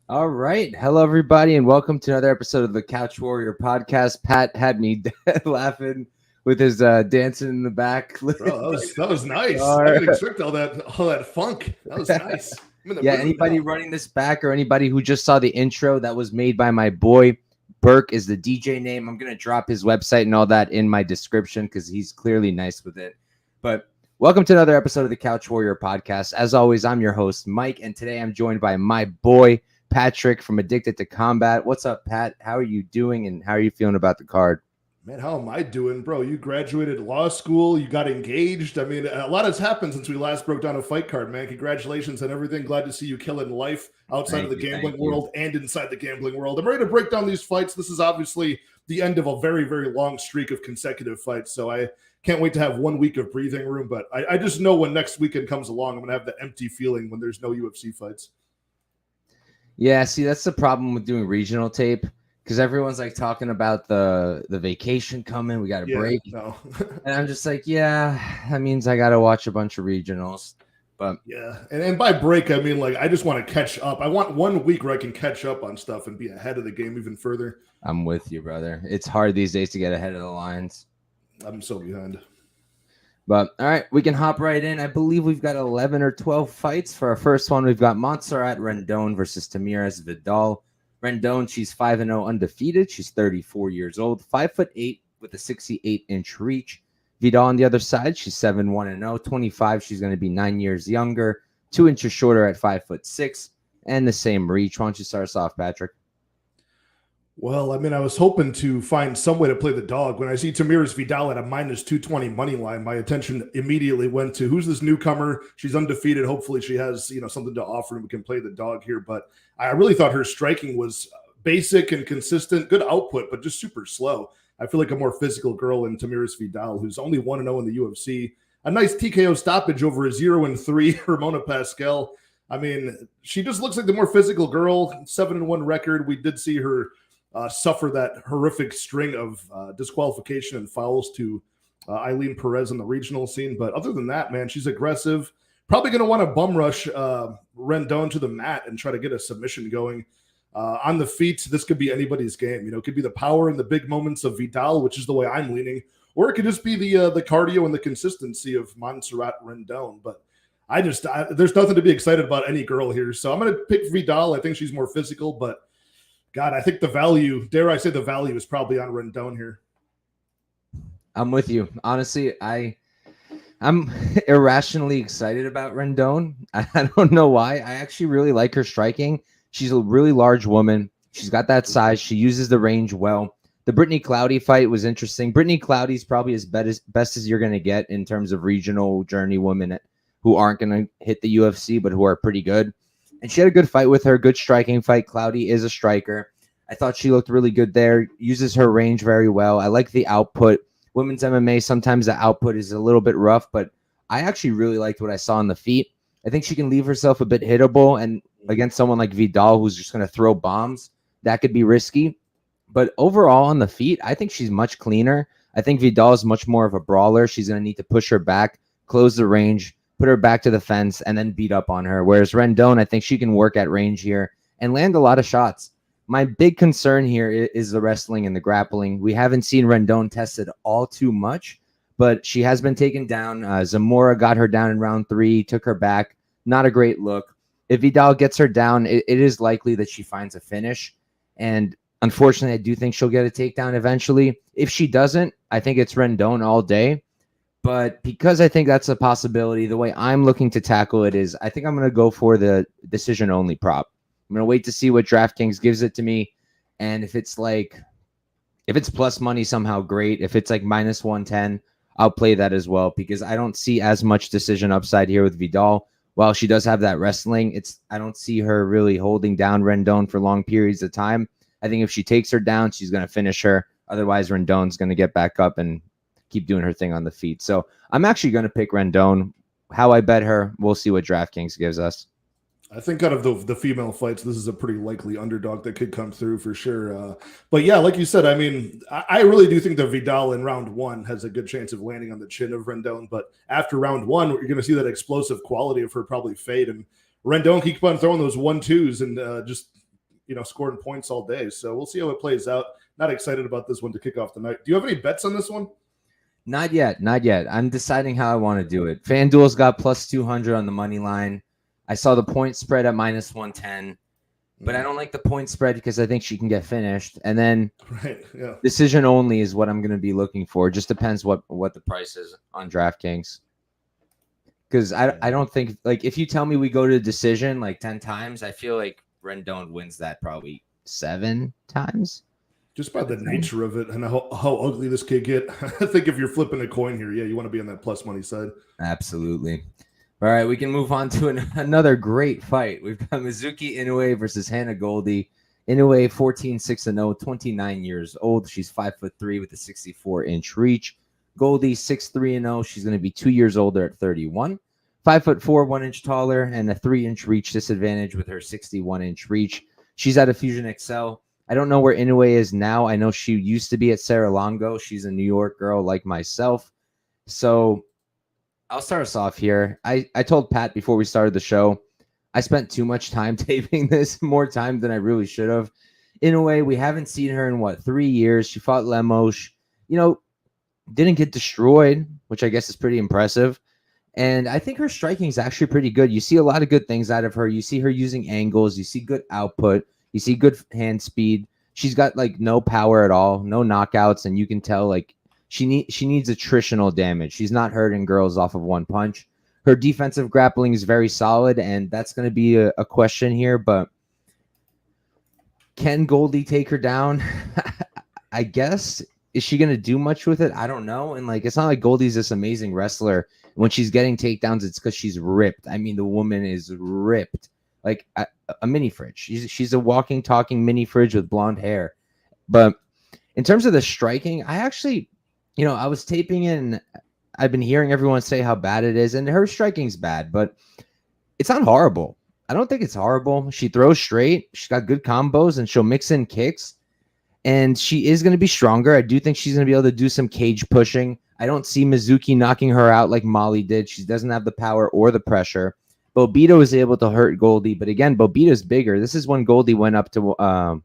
All right. Hello, everybody, and welcome to another episode of the Couch Warrior podcast. Pat had me laughing with his dancing in the back. Bro, that was nice. I didn't expect all that funk. That was nice. Yeah, anybody running this back or anybody who just saw the intro, that was made by my boy. Burke is the DJ name. I'm going to drop his website and all that in my description because he's clearly nice with it. But welcome to another episode of the Couch Warrior podcast. As always, I'm your host, Mike, and today I'm joined by my boy, Patrick from Addicted to Combat. What's up, Pat? How are you doing, and how are you feeling about the card? Man, how am I doing, bro? You graduated law school. You got engaged. I mean, a lot has happened since we last broke down a fight card, man. Congratulations on everything. Glad to see you killing life outside of the gambling world and inside the gambling world. I'm ready to break down these fights. This is obviously the end of a very, very long streak of consecutive fights, so I can't wait to have 1 week of breathing room, but I just know when next weekend comes along, I'm going to have the empty feeling when there's no UFC fights. Yeah, see, that's the problem with doing regional tape because everyone's like talking about the vacation coming. We got a break. No. And I'm just like, yeah, that means I got to watch a bunch of regionals. But yeah, and by break, I mean, like, I just want to catch up. I want 1 week where I can catch up on stuff and be ahead of the game even further. I'm with you, brother. It's hard these days to get ahead of the lines. I'm so behind. But all right, we can hop right in. I believe we've got 11 or 12 fights. For our first one, we've got Montserrat Rendon versus Tamires Vidal. Rendon, she's 5-0 undefeated. She's 34 years old, 5'8" with a 68-inch reach. Vidal on the other side, she's 7-1-0, 25. She's going to be 9 years younger, 2 inches shorter at 5'6", and the same reach. Why don't you start us off, Patrick? Well, I mean, I was hoping to find some way to play the dog. When I see Tamires Vidal at a -220 money line, my attention immediately went to who's this newcomer? She's undefeated. Hopefully she has, something to offer and we can play the dog here. But I really thought her striking was basic and consistent, good output, but just super slow. I feel like a more physical girl in Tamires Vidal, who's only 1-0 in the UFC. A nice TKO stoppage over a 0-3 Ramona Pascal. I mean, she just looks like the more physical girl, 7-1 record. We did see her suffer that horrific string of disqualification and fouls to Eileen Perez in the regional scene. But other than that, man, she's aggressive. Probably going to want to bum rush Rendon to the mat and try to get a submission going. On the feet, this could be anybody's game. It could be the power and the big moments of Vidal, which is the way I'm leaning. Or it could just be the cardio and the consistency of Montserrat Rendon. But there's nothing to be excited about any girl here. So I'm going to pick Vidal. I think she's more physical, but God, I think the value, dare I say the value, is probably on Rendon here. I'm with you. Honestly, I'm irrationally excited about Rendon. I don't know why. I actually really like her striking. She's a really large woman. She's got that size. She uses the range well. The Brittany Cloudy fight was interesting. Brittany Cloudy's probably as best as you're going to get in terms of regional journey women who aren't going to hit the UFC, but who are pretty good. And she had a good fight with her, good striking fight. Cloudy is a striker. I thought she looked really good there, uses her range very well. I like the output. Women's MMA, sometimes the output is a little bit rough, but I actually really liked what I saw on the feet. I think she can leave herself a bit hittable, and against someone like Vidal, who's just going to throw bombs, that could be risky. But overall on the feet, I think she's much cleaner. I think Vidal is much more of a brawler. She's going to need to push her back, close the range, put her back to the fence, and then beat up on her. Whereas Rendon, I think she can work at range here and land a lot of shots. My big concern here is the wrestling and the grappling. We haven't seen Rendon tested all too much, but she has been taken down. Zamora got her down in round 3, took her back. Not a great look. If Vidal gets her down, it is likely that she finds a finish. And unfortunately, I do think she'll get a takedown eventually. If she doesn't, I think it's Rendon all day. But because I think that's a possibility, the way I'm looking to tackle it is I think I'm going to go for the decision-only prop. I'm going to wait to see what DraftKings gives it to me. And if it's plus money somehow, great. If it's like -110, I'll play that as well because I don't see as much decision upside here with Vidal. while she does have that wrestling, I don't see her really holding down Rendon for long periods of time. I think if she takes her down, she's going to finish her. Otherwise, Rendon's going to get back up and keep doing her thing on the feet. So I'm actually going to pick Rendon. How I bet her, we'll see what DraftKings gives us. I think out of the female fights, this is a pretty likely underdog that could come through for sure. But yeah, like you said, I mean, I really do think that Vidal in round 1 has a good chance of landing on the chin of Rendon. But after round 1, you're going to see that explosive quality of her probably fade. And Rendon keep on throwing those 1-2s and just, scoring points all day. So we'll see how it plays out. Not excited about this one to kick off the night. Do you have any bets on this one? Not yet. I'm deciding how I want to do it. FanDuel's got plus 200 on the money line. I saw the point spread at minus 110, but I don't like the point spread because I think she can get finished. And then decision only is what I'm going to be looking for. It just depends what the price is on DraftKings. Because I don't think, like, if you tell me we go to decision like 10 times, I feel like Rendon wins that probably 7 times. Just by the nature of it and how ugly this could get. I think if you're flipping a coin here, you want to be on that plus money side. Absolutely. All right, we can move on to another great fight. We've got Mizuki Inoue versus Hannah Goldy. Inoue 14-6-0, 29 years old. She's 5'3" with a 64-inch reach. Goldy 6'3-0. She's going to be 2 years older at 31. 5'4", 1 inch taller, and a 3-inch reach disadvantage with her 61-inch reach. She's at a Fusion XL. I don't know where Inoue is now. I know she used to be at Saralongo. She's a New York girl like myself. So I'll start us off here. I told Pat before we started the show, I spent too much time taping this, more time than I really should have. Inoue, we haven't seen her in 3 years. She fought Lemos, didn't get destroyed, which I guess is pretty impressive. And I think her striking is actually pretty good. You see a lot of good things out of her. You see her using angles. You see good output. You see good hand speed. She's got no power at all, no knockouts, and you can tell she needs attritional damage. She's not hurting girls off of one punch. Her defensive grappling is very solid, and that's going to be a question here. But can Goldy take her down? I guess. Is she going to do much with it? I don't know. And it's not like Goldie's this amazing wrestler. When she's getting takedowns, it's because she's ripped. I mean, the woman is ripped. Like a mini fridge. She's a walking, talking mini fridge with blonde hair. But in terms of the striking, I actually, I was taping in. I've been hearing everyone say how bad it is, and her striking's bad, but it's not horrible. I don't think it's horrible. She throws straight. She's got good combos, and she'll mix in kicks. And she is going to be stronger. I do think she's going to be able to do some cage pushing. I don't see Mizuki knocking her out like Molly did. She doesn't have the power or the pressure. Bobito is able to hurt Goldy, but again, Bobito's bigger. This is when Goldy went up to, I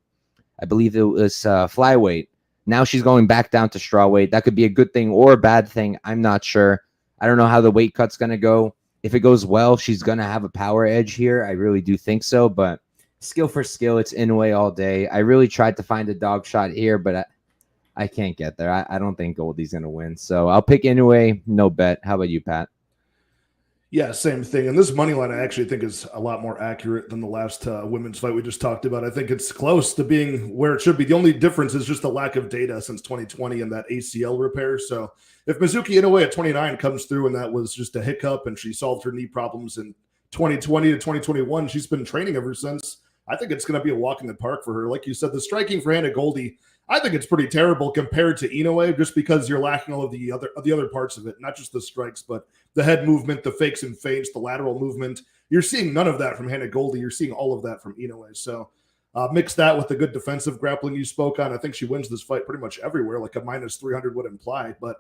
believe it was flyweight. Now she's going back down to strawweight. That could be a good thing or a bad thing. I'm not sure. I don't know how the weight cut's going to go. If it goes well, she's going to have a power edge here. I really do think so, but skill for skill, it's Inoue all day. I really tried to find a dog shot here, but I can't get there. I don't think Goldy's going to win. So I'll pick Inoue, no bet. How about you, Pat? Yeah, same thing. And this money line I actually think is a lot more accurate than the last women's fight we just talked about. I think it's close to being where it should be. The only difference is just the lack of data since 2020 and that ACL repair. So if Mizuki Inoue at 29 comes through and that was just a hiccup and she solved her knee problems in 2020 to 2021, she's been training ever since. I think it's going to be a walk in the park for her. Like you said, the striking for Hannah Goldy, I think it's pretty terrible compared to Inoue, just because you're lacking all of the other parts of it, not just the strikes, but the head movement, the fakes and feints, the lateral movement. You're seeing none of that from Hannah Goldy. You're seeing all of that from Inoue. So mix that with the good defensive grappling you spoke on. I think she wins this fight pretty much everywhere, like a minus 300 would imply. But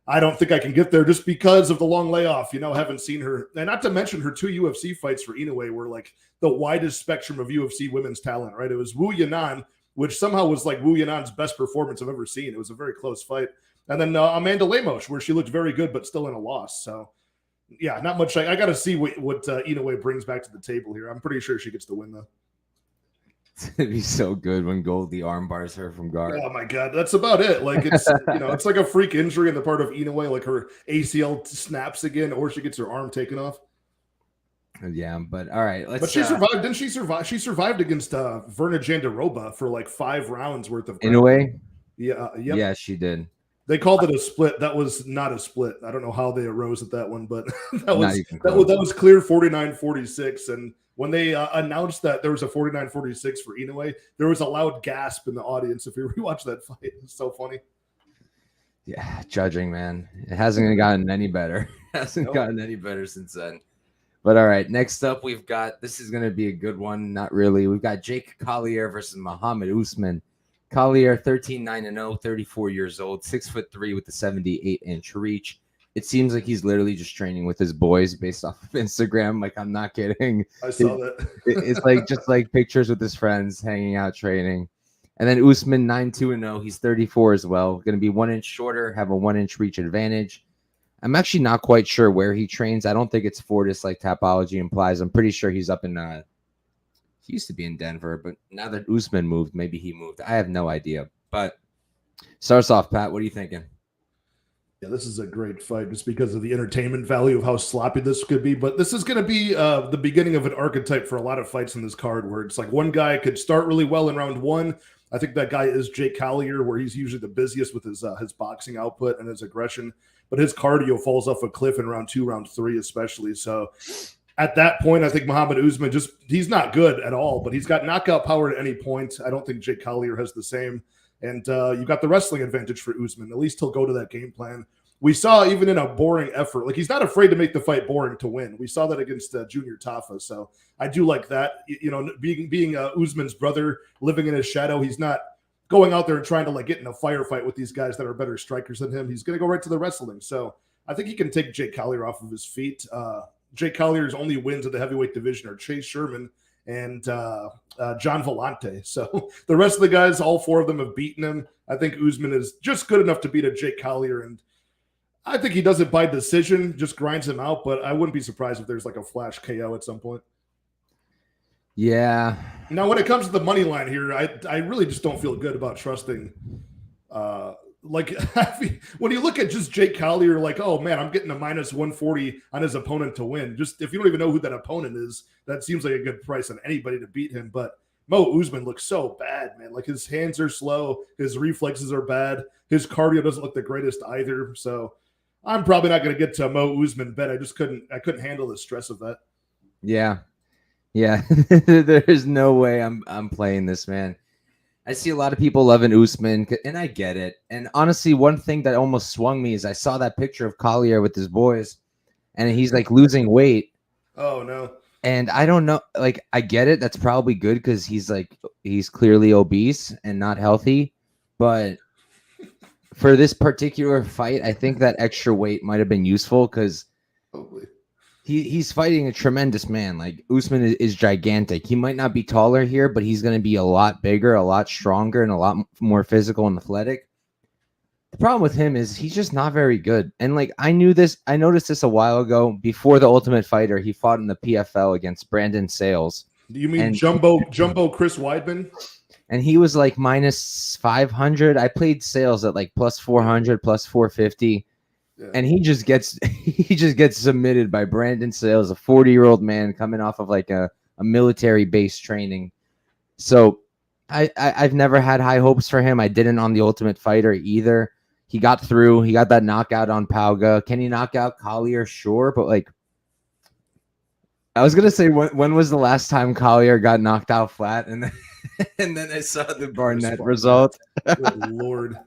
I don't think I can get there just because of the long layoff. Haven't seen her. And not to mention her 2 UFC fights for Inoue were like the widest spectrum of UFC women's talent, right? It was Wu Yanan, which somehow was like Wu Yanan's best performance I've ever seen. It was a very close fight. And then Amanda Lemos, where she looked very good, but still in a loss. So, yeah, not much. I got to see what Inoue brings back to the table here. I'm pretty sure she gets the win, though. It'd be so good when Goldy armbars her from guard. Oh, my God. That's about it. Like, it's, it's like a freak injury on the part of Inoue. Like, her ACL snaps again, or she gets her arm taken off. Yeah, but all right. But she survived. Didn't she survive? She survived against Verna Jandiroba for like 5 rounds worth of Inoue? Yeah. Yep. Yeah, she did. They called it a split. That was not a split. I don't know how they arose at that one, but that was clear 49-46. And when they announced that there was a 49-46 for Inoue, there was a loud gasp in the audience. If you rewatch that fight, it's so funny. Yeah, judging, man, it hasn't gotten any better. It hasn't gotten any better since then. But all right, next up we've got, this is going to be a good one. Not really. We've got Jake Collier versus Mohammed Usman. Collier 13-9-0, 34 years old, 6'3" with the 78-inch reach. It seems like he's literally just training with his boys based off of Instagram. Like, I'm not kidding. I saw that. It's like just like pictures with his friends hanging out training. And then Usman 9-2-0. He's 34 as well. Going to be 1 inch shorter, have a 1 inch reach advantage. I'm actually not quite sure where he trains. I don't think it's Fortis like Tapology implies. I'm pretty sure he's up in he used to be in Denver, but now that Usman moved, maybe he moved. I have no idea. But starts off, Pat, what are you thinking? Yeah, this is a great fight just because of the entertainment value of how sloppy this could be. But this is going to be the beginning of an archetype for a lot of fights in this card where it's like one guy could start really well in round one. I think that guy is Jake Collier, where he's usually the busiest with his boxing output and his aggression. But his cardio falls off a cliff in round 2, round 3 especially. So at that point, I think Mohammed Usman he's not good at all, but he's got knockout power at any point. I don't think Jake Collier has the same. And you've got the wrestling advantage for Usman. At least he'll go to that game plan. We saw even in a boring effort, like he's not afraid to make the fight boring to win. We saw that against Junior Tafa. So I do like that. You know, being Usman's brother, living in his shadow, he's not going out there and trying to like get in a firefight with these guys that are better strikers than him. He's going to go right to the wrestling. So I think he can take Jake Collier off of his feet. Jake Collier's only wins in the heavyweight division are Chase Sherman and John Vellante. So the rest of the guys, all 4 of them have beaten him. I think Usman is just good enough to beat a Jake Collier, and I think he does it by decision, just grinds him out, but I wouldn't be surprised if there's like a flash KO at some point. Yeah. Now, when it comes to the money line here, I really just don't feel good about trusting. When you look at just Jake Collier, like, oh man, I'm getting a minus 140 on his opponent to win. Just if you don't even know who that opponent is, that seems like a good price on anybody to beat him. But Mo Usman looks so bad, man. Like his hands are slow, his reflexes are bad, his cardio doesn't look the greatest either. So I'm probably not going to get to a Mo Usman bet. I couldn't handle the stress of that. Yeah. There's no way I'm playing this, man. I see a lot of people loving Usman, and I get it. And honestly, one thing that almost swung me is I saw that picture of Collier with his boys, and he's like losing weight. Oh no. And I don't know, like I get it. That's probably good because he's clearly obese and not healthy. But for this particular fight, I think that extra weight might have been useful because he's fighting a tremendous man. Like Usman is gigantic. He might not be taller here, but he's going to be a lot bigger, a lot stronger, and a lot more physical and athletic. The problem with him is he's just not very good. And like I noticed this a while ago before the Ultimate Fighter. He fought in the PFL against Brandon Sales. Do you mean Jumbo Chris Weidman? And he was like minus 500. I played Sales at like plus 400, plus 450. Yeah. And he just gets submitted by Brandon Sales, a 40-year-old man coming off of like a military base training. So I've never had high hopes for him. I didn't on the Ultimate Fighter either. He got through. He got that knockout on Pauga. Can he knock out Collier? Sure, but like I was gonna say, when was the last time Collier got knocked out flat? And then I saw the Barnett result. Good Lord.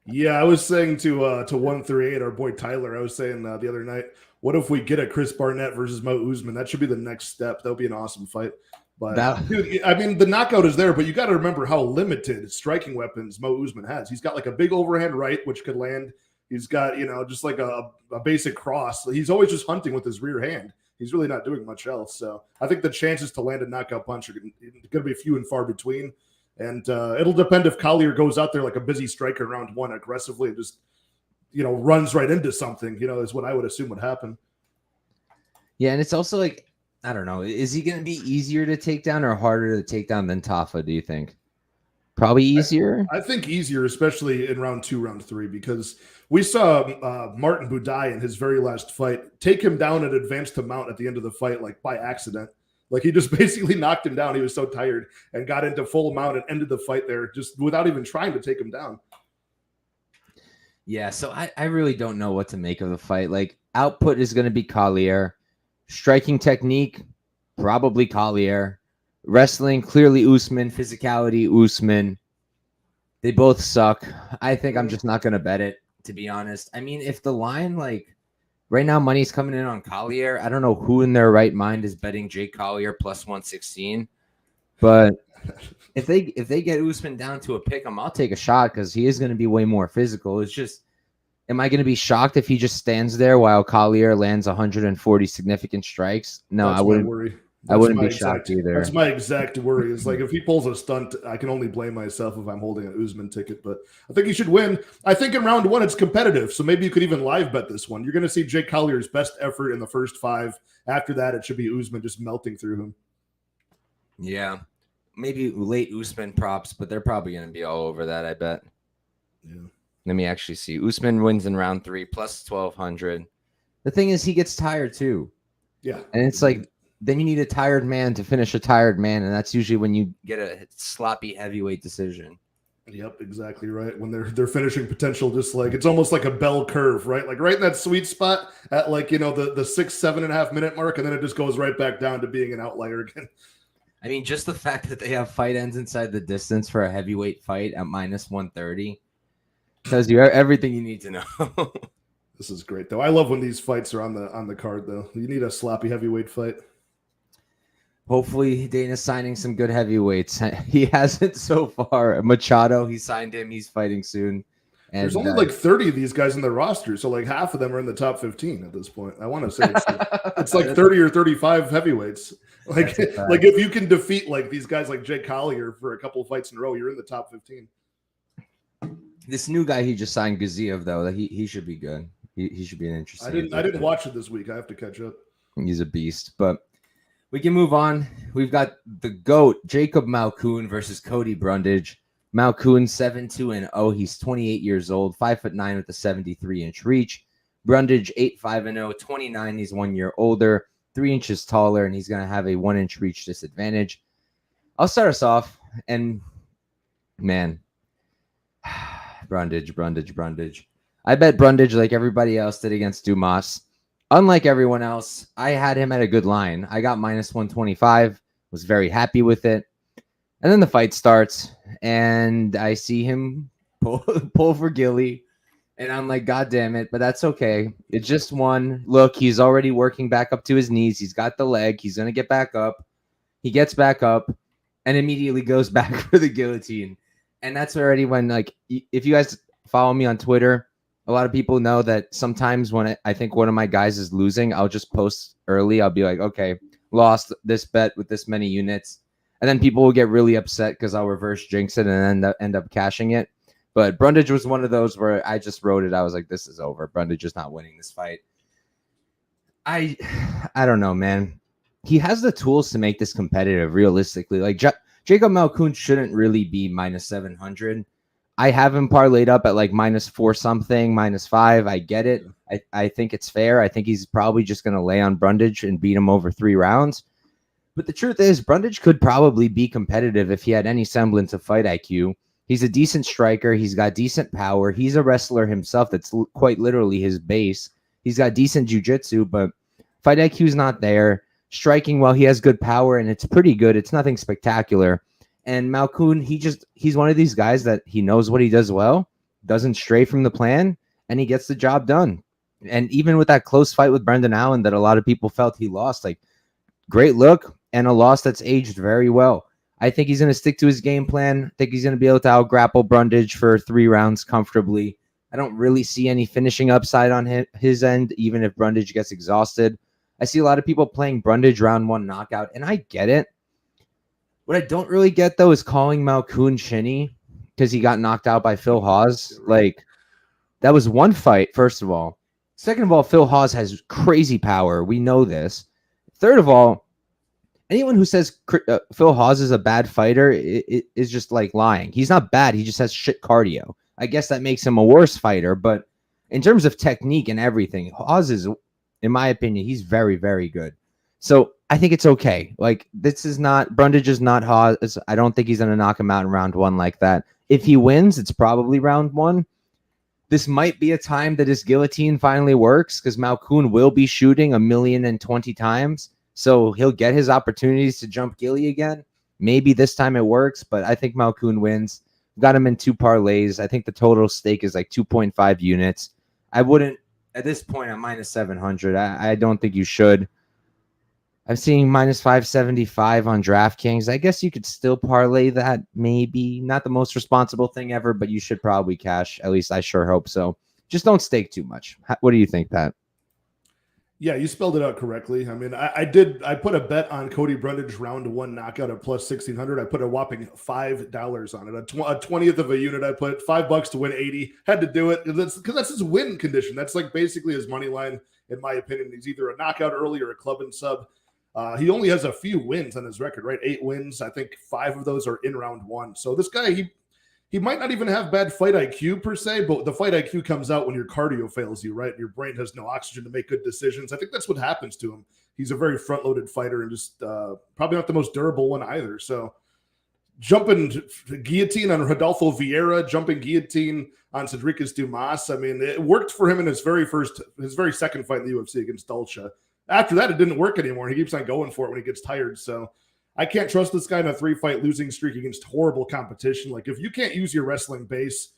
Yeah, I was saying to 138, our boy Tyler, I was saying the other night, what if we get a Chris Barnett versus Mo Usman? That should be the next step. That would be an awesome fight. But dude, I mean, the knockout is there, but you got to remember how limited striking weapons Mo Usman has. He's got like a big overhand right, which could land. He's got, just like a basic cross. He's always just hunting with his rear hand. He's really not doing much else. So I think the chances to land a knockout punch are going to be few and far between. And it'll depend if Collier goes out there like a busy striker in round 1 aggressively and just, runs right into something, is what I would assume would happen. Yeah, and it's also like, I don't know, is he going to be easier to take down or harder to take down than Tafa, do you think? Probably easier? I think easier, especially in round 2, round 3, because we saw Martin Budai in his very last fight take him down and advance to mount at the end of the fight, like by accident. Like he just basically knocked him down. He was so tired and got into full mount and ended the fight there just without even trying to take him down. Yeah, so I really don't know what to make of the fight. Like, output is going to be Collier. Striking technique, probably Collier. Wrestling, clearly Usman. Physicality, Usman. They both suck. I think I'm just not going to bet it, to be honest. I mean, if the line, like, right now money's coming in on Collier, I don't know who in their right mind is betting Jake Collier plus 116. But if they get Usman down to a pick 'em, I'll take a shot because he is going to be way more physical. It's just, am I going to be shocked if he just stands there while Collier lands 140 significant strikes? No, That's I wouldn't. my worry. I wouldn't be shocked either. That's my exact worry. It's like if he pulls a stunt, I can only blame myself if I'm holding an Usman ticket. But I think he should win. I think in round one it's competitive, so maybe you could even live bet this one. You're going to see Jake Collier's best effort in the first 5. After that, it should be Usman just melting through him. Yeah, maybe late Usman props, but they're probably going to be all over that, I bet. Yeah. Let me actually see. Usman wins in round 3 plus 1,200. The thing is, he gets tired too. Yeah, and it's like, then you need a tired man to finish a tired man, and that's usually when you get a sloppy heavyweight decision. Yep, exactly right. When their finishing potential, just like it's almost like a bell curve, right? Like right in that sweet spot at like the 6-7.5 minute mark, and then it just goes right back down to being an outlier again. I mean, just the fact that they have fight ends inside the distance for a heavyweight fight at minus 130 tells you everything you need to know. This is great, though. I love when these fights are on the card, though. You need a sloppy heavyweight fight. Hopefully, Dana's signing some good heavyweights. He hasn't so far. Machado, he signed him. He's fighting soon. And there's only like 30 of these guys in the roster, so like half of them are in the top 15 at this point. I want to say it's like 30 or 35 heavyweights. Like if you can defeat like these guys like Jake Collier for a couple of fights in a row, you're in the top 15. This new guy he just signed, Gaziev, though, he should be good. He should be an interesting. I didn't watch it this week. I have to catch up. He's a beast, but we can move on. We've got the GOAT, Jacob Malkoun versus Cody Brundage. Malkoun 7-2-0. He's 28 years old, 5'9" with a 73-inch reach. Brundage 8-5-0, 29. He's 1 year older, 3 inches taller, and he's going to have a 1-inch reach disadvantage. I'll start us off, and man, Brundage. I bet Brundage like everybody else did against Dumas. Unlike everyone else, I had him at a good line. I got minus 125, was very happy with it. And then the fight starts, and I see him pull for Gilly, and I'm like, God damn it, but that's okay. It's just one. Look, he's already working back up to his knees. He's got the leg. He's going to get back up. He gets back up and immediately goes back for the guillotine. And that's already when, like, if you guys follow me on Twitter, a lot of people know that sometimes when I think one of my guys is losing, I'll just post early. I'll be like, okay, lost this bet with this many units. And then people will get really upset because I'll reverse jinx it and end up cashing it. But Brundage was one of those where I just wrote it. I was like, this is over. Brundage is not winning this fight. I don't know, man. He has the tools to make this competitive, realistically. Like, Jacob Malkoun shouldn't really be minus 700. I have him parlayed up at like minus 4 something, minus 5. I get it. I think it's fair. I think he's probably just going to lay on Brundage and beat him over 3 rounds. But the truth is, Brundage could probably be competitive if he had any semblance of fight IQ. He's a decent striker. He's got decent power. He's a wrestler himself. That's quite literally his base. He's got decent jiu-jitsu, but fight IQ is not there. Striking, well, he has good power, and it's pretty good. It's nothing spectacular. And Malkoun, he's one of these guys that he knows what he does well, doesn't stray from the plan, and he gets the job done. And even with that close fight with Brendan Allen that a lot of people felt he lost, like, great look and a loss that's aged very well. I think he's going to stick to his game plan. I think he's going to be able to out-grapple Brundage for 3 rounds comfortably. I don't really see any finishing upside on his end, even if Brundage gets exhausted. I see a lot of people playing Brundage round 1 knockout, and I get it. What I don't really get, though, is calling Malkoun shinny because he got knocked out by Phil Hawes. Like, that was one fight, first of all. Second of all, Phil Hawes has crazy power. We know this. Third of all, anyone who says Phil Hawes is a bad fighter is just, like, lying. He's not bad. He just has shit cardio. I guess that makes him a worse fighter. But in terms of technique and everything, Hawes is, in my opinion, he's very, very good. So I think it's okay. Like, this is not, Brundage is not Hawes. I don't think he's going to knock him out in round 1 like that. If he wins, it's probably round 1. this might be a time that his guillotine finally works because Malkoun will be shooting 1,020,000 times. So he'll get his opportunities to jump Gilly again. Maybe this time it works, but I think Malkoun wins. Got him in 2 parlays. I think the total stake is like 2.5 units. I wouldn't, at this point, I'm minus 700. I don't think you should. I'm seeing minus 575 on DraftKings. I guess you could still parlay that, maybe. Not the most responsible thing ever, but you should probably cash. At least I sure hope so. Just don't stake too much. What do you think, Pat? Yeah, you spelled it out correctly. I mean, I put a bet on Cody Brundage round 1 knockout at plus 1,600. I put a whopping $5 on it. A 20th of a unit. I put $5 to win 80. Had to do it because that's his win condition. That's like basically his money line, in my opinion. He's either a knockout early or a club and sub. He only has a few wins on his record, right? 8 wins. I think 5 of those are in round 1. So this guy, he might not even have bad fight IQ per se, but the fight IQ comes out when your cardio fails you, right? Your brain has no oxygen to make good decisions. I think that's what happens to him. He's a very front-loaded fighter and just probably not the most durable one either. So jumping guillotine on Rodolfo Vieira, jumping guillotine on Cedricus Dumas. I mean, it worked for him in his very second fight in the UFC against Dolce. After that, it didn't work anymore. He keeps on going for it when he gets tired. So I can't trust this guy in a 3-fight losing streak against horrible competition. Like, if you can't use your wrestling base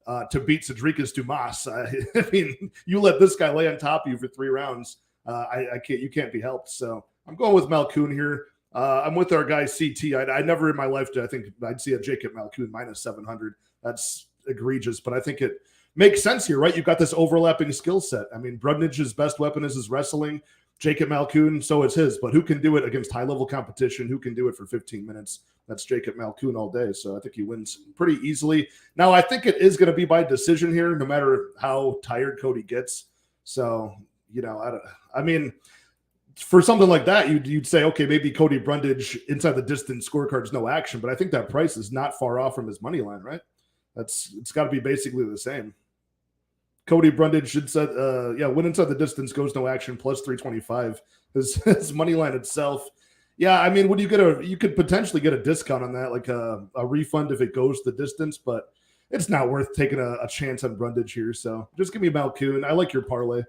to beat Cedricus Dumas, I mean, you let this guy lay on top of you for 3 rounds. You can't be helped. So I'm going with Malkoun here. I'm with our guy CT. I never in my life I think I'd see a Jacob Malkoun minus 700. That's egregious, but I think it makes sense here, right? You've got this overlapping skill set. I mean, Brundage's best weapon is his wrestling. Jacob Malkoun, so is his, but who can do it against high-level competition? Who can do it for 15 minutes? That's Jacob Malkoun all day, so I think he wins pretty easily. Now, I think it is going to be by decision here, no matter how tired Cody gets. So, I mean, for something like that, you'd say, okay, maybe Cody Brundage inside the distance scorecard's no action, but I think that price is not far off from his money line, right? It's got to be basically the same. Cody Brundage should set, win inside the distance goes no action plus 325. His money line itself. Yeah, I mean, you could potentially get a discount on that, like a refund if it goes the distance, but it's not worth taking a chance on Brundage here. So just give me Malkoun. I like your parlay.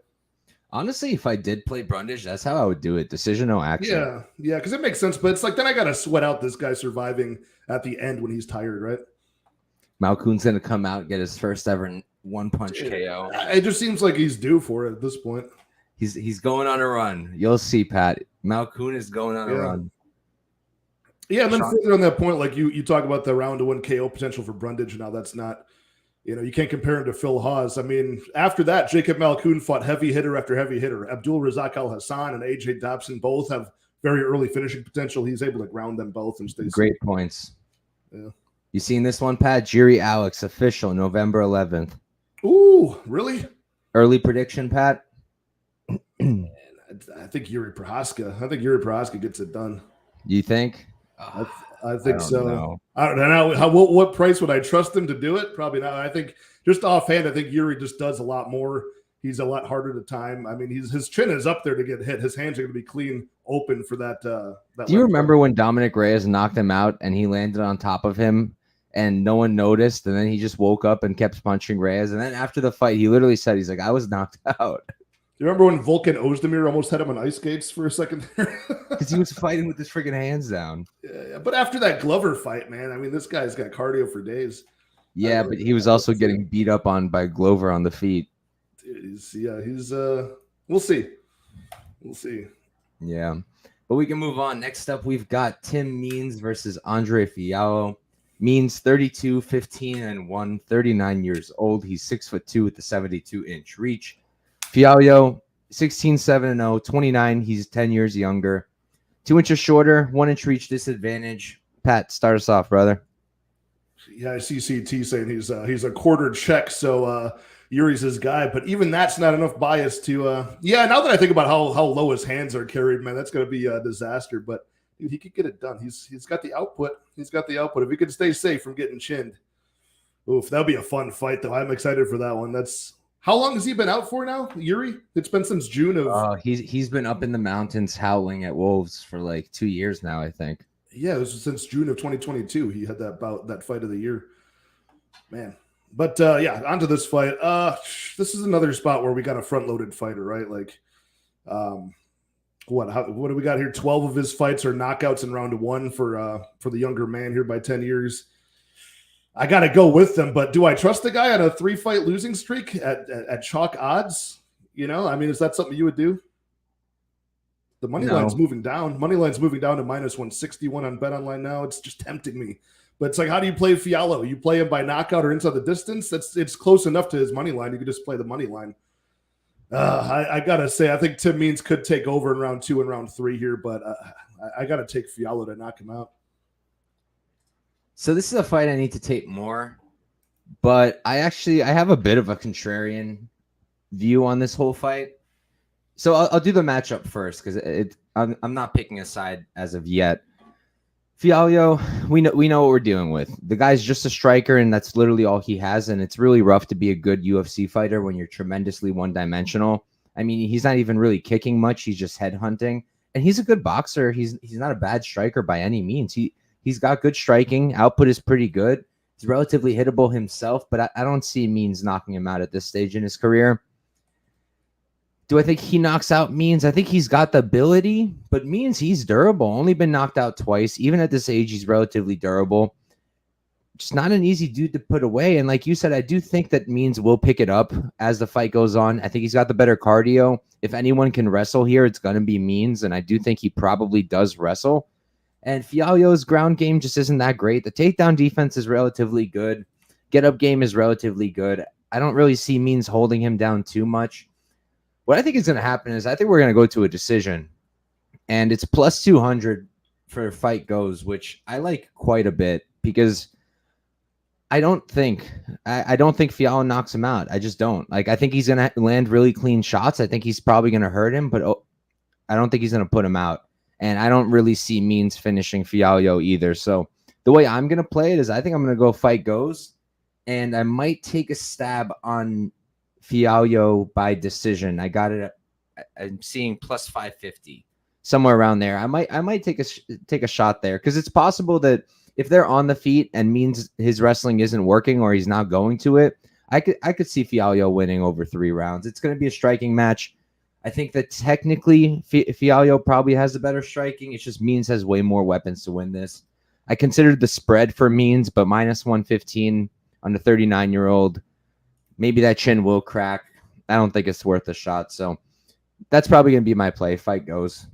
Honestly, if I did play Brundage, that's how I would do it. Decision, no action. Yeah, because it makes sense, but it's like then I got to sweat out this guy surviving at the end when he's tired, right? Malkoun's going to come out and get his first ever one-punch KO. It just seems like he's due for it at this point. He's going on a run. You'll see, Pat. Malkoun is going on a run. Yeah, and then further on that point, like you talk about the round-to-1 KO potential for Brundage. Now that's not, you can't compare him to Phil Hawes. I mean, after that, Jacob Malkoun fought heavy hitter after heavy hitter. Abdul Razak Al Hassan and AJ Dobson both have very early finishing potential. He's able to ground them both and stay great safe. Points. Yeah. You seen this one, Pat? Jiri Alex, official, November 11th. Ooh, really? Early prediction, Pat? I think Yuri Prohaska. I think Yuri Prohaska gets it done. You think? I think so. Know. I don't know what price would I trust him to do it? Probably not. I think just offhand, I think Yuri just does a lot more. He's a lot harder to time. I mean, his chin is up there to get hit. His hands are going to be clean open for that. Do you remember when Dominic Reyes knocked him out and he landed on top of him and no one noticed, and then he just woke up and kept punching Reyes, and then after the fight, he literally said, he's like, I was knocked out. You remember when Volkan Ozdemir almost had him on ice skates for a second there? Because he was fighting with his freaking hands down. Yeah, but after that Glover fight, man, I mean, this guy's got cardio for days. Yeah, but he was also getting beat up on by Glover on the feet. Dude, we'll see. We'll see. Yeah, but we can move on. Next up, we've got Tim Means versus Andre Fialho. Means 32, 15, and 1, 39 years old. He's 6'2" with the 72-inch reach. Fialho, 16, 7, and 0, 29. He's 10 years younger. 2 inches shorter, 1 inch reach disadvantage. Pat, start us off, brother. Yeah, I see CT saying he's a quarter Czech, so Yuri's his guy. But even that's not enough bias to. Now that I think about how low his hands are carried, man, that's going to be a disaster. But dude, he could get it done. He's got the output. If he could stay safe from getting chinned, oof, that'd be a fun fight, though. I'm excited for that one. How long has he been out for now, Yuri? It's been since June of. He's been up in the mountains howling at wolves for like 2 years now, I think. Yeah, it was since June of 2022. He had that fight of the year. Man, But yeah, onto this fight. This is another spot where we got a front-loaded fighter, right? Like, what do we got here? 12 of his fights are knockouts in round one for the younger man here by 10 years. I got to go with them, but do I trust the guy on a 3-fight losing streak at chalk odds? You know, I mean, is that something you would do? The money line's moving down. Money line's moving down to -161 on BetOnline now. It's just tempting me. But it's like, how do you play Fialho? You play him by knockout or inside the distance? It's close enough to his money line. You could just play the money line. I gotta say, I think Tim Means could take over in round 2 and round 3 here, but I gotta take Fialho to knock him out. So this is a fight I need to tape more, but I have a bit of a contrarian view on this whole fight. So I'll do the matchup first because I'm not picking a side as of yet. Fialho, we know what we're dealing with. The guy's just a striker, and that's literally all he has. And it's really rough to be a good UFC fighter when you're tremendously one-dimensional. I mean, he's not even really kicking much; he's just headhunting. And he's a good boxer. He's not a bad striker by any means. He's got good striking. Output is pretty good. He's relatively hittable himself, but I don't see Means knocking him out at this stage in his career. Do I think he knocks out Means? I think he's got the ability, but Means, he's durable. Only been knocked out twice. Even at this age, he's relatively durable. Just not an easy dude to put away. And like you said, I do think that Means will pick it up as the fight goes on. I think he's got the better cardio. If anyone can wrestle here, it's going to be Means, and I do think he probably does wrestle. And Fialho's ground game just isn't that great. The takedown defense is relatively good. Get-up game is relatively good. I don't really see Means holding him down too much. What I think is going to happen is I think we're going to go to a decision, and it's +200 for fight goes, which I like quite a bit because I don't think Fialho knocks him out. I just don't. Like, I think he's going to land really clean shots. I think he's probably going to hurt him, but I don't think he's going to put him out. And I don't really see Means finishing Fialho either. So the way I'm going to play it is I think I'm going to go fight goes, and I might take a stab on Fialho by decision. I got it. I'm seeing +550, somewhere around there. I might take a shot there because it's possible that if they're on the feet and Means his wrestling isn't working or he's not going to it, I could see Fialho winning over 3 rounds. It's going to be a striking match. I think that technically Fialho probably has the better striking. It's just Means has way more weapons to win this. I considered the spread for Means, but -115 on the 39-year-old. Maybe that chin will crack. I don't think it's worth a shot. So that's probably going to be my play. Fight goes.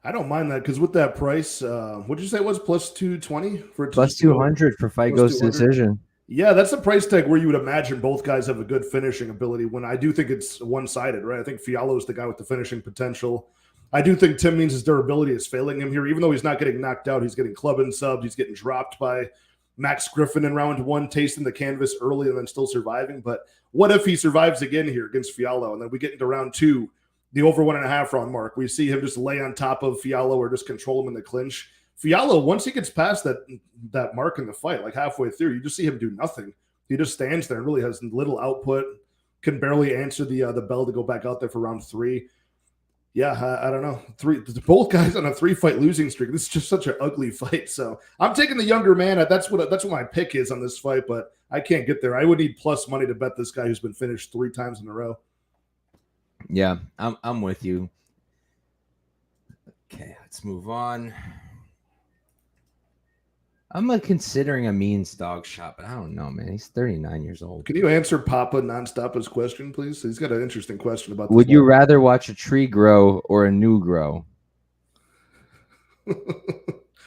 I don't mind that because with that price, what did you say it was? +220 for +200 for fight goes to decision. Yeah, that's a price tag where you would imagine both guys have a good finishing ability. When I do think it's one-sided, right? I think Fialho is the guy with the finishing potential. I do think Tim Means' durability is failing him here. Even though he's not getting knocked out, he's getting clubbed and subbed. He's getting dropped by Max Griffin in round 1, tasting the canvas early and then still surviving. But what if he survives again here against Fialho? And then we get into round 2, the over 1.5 round mark. We see him just lay on top of Fialho or just control him in the clinch. Fialho, once he gets past that mark in the fight, like halfway through, you just see him do nothing. He just stands there and really has little output, can barely answer the bell to go back out there for round 3. Yeah, I don't know. Both guys on a 3-fight losing streak. This is just such an ugly fight. So I'm taking the younger man. That's what my pick is on this fight, but I can't get there. I would need plus money to bet this guy who's been finished 3 times in a row. Yeah, I'm with you. Okay, let's move on. I'm considering a Means dog shot, but I don't know, man. He's 39 years old. Can you answer Papa Nonstop's question, please? He's got an interesting question about this. Would you rather watch a tree grow or a new grow?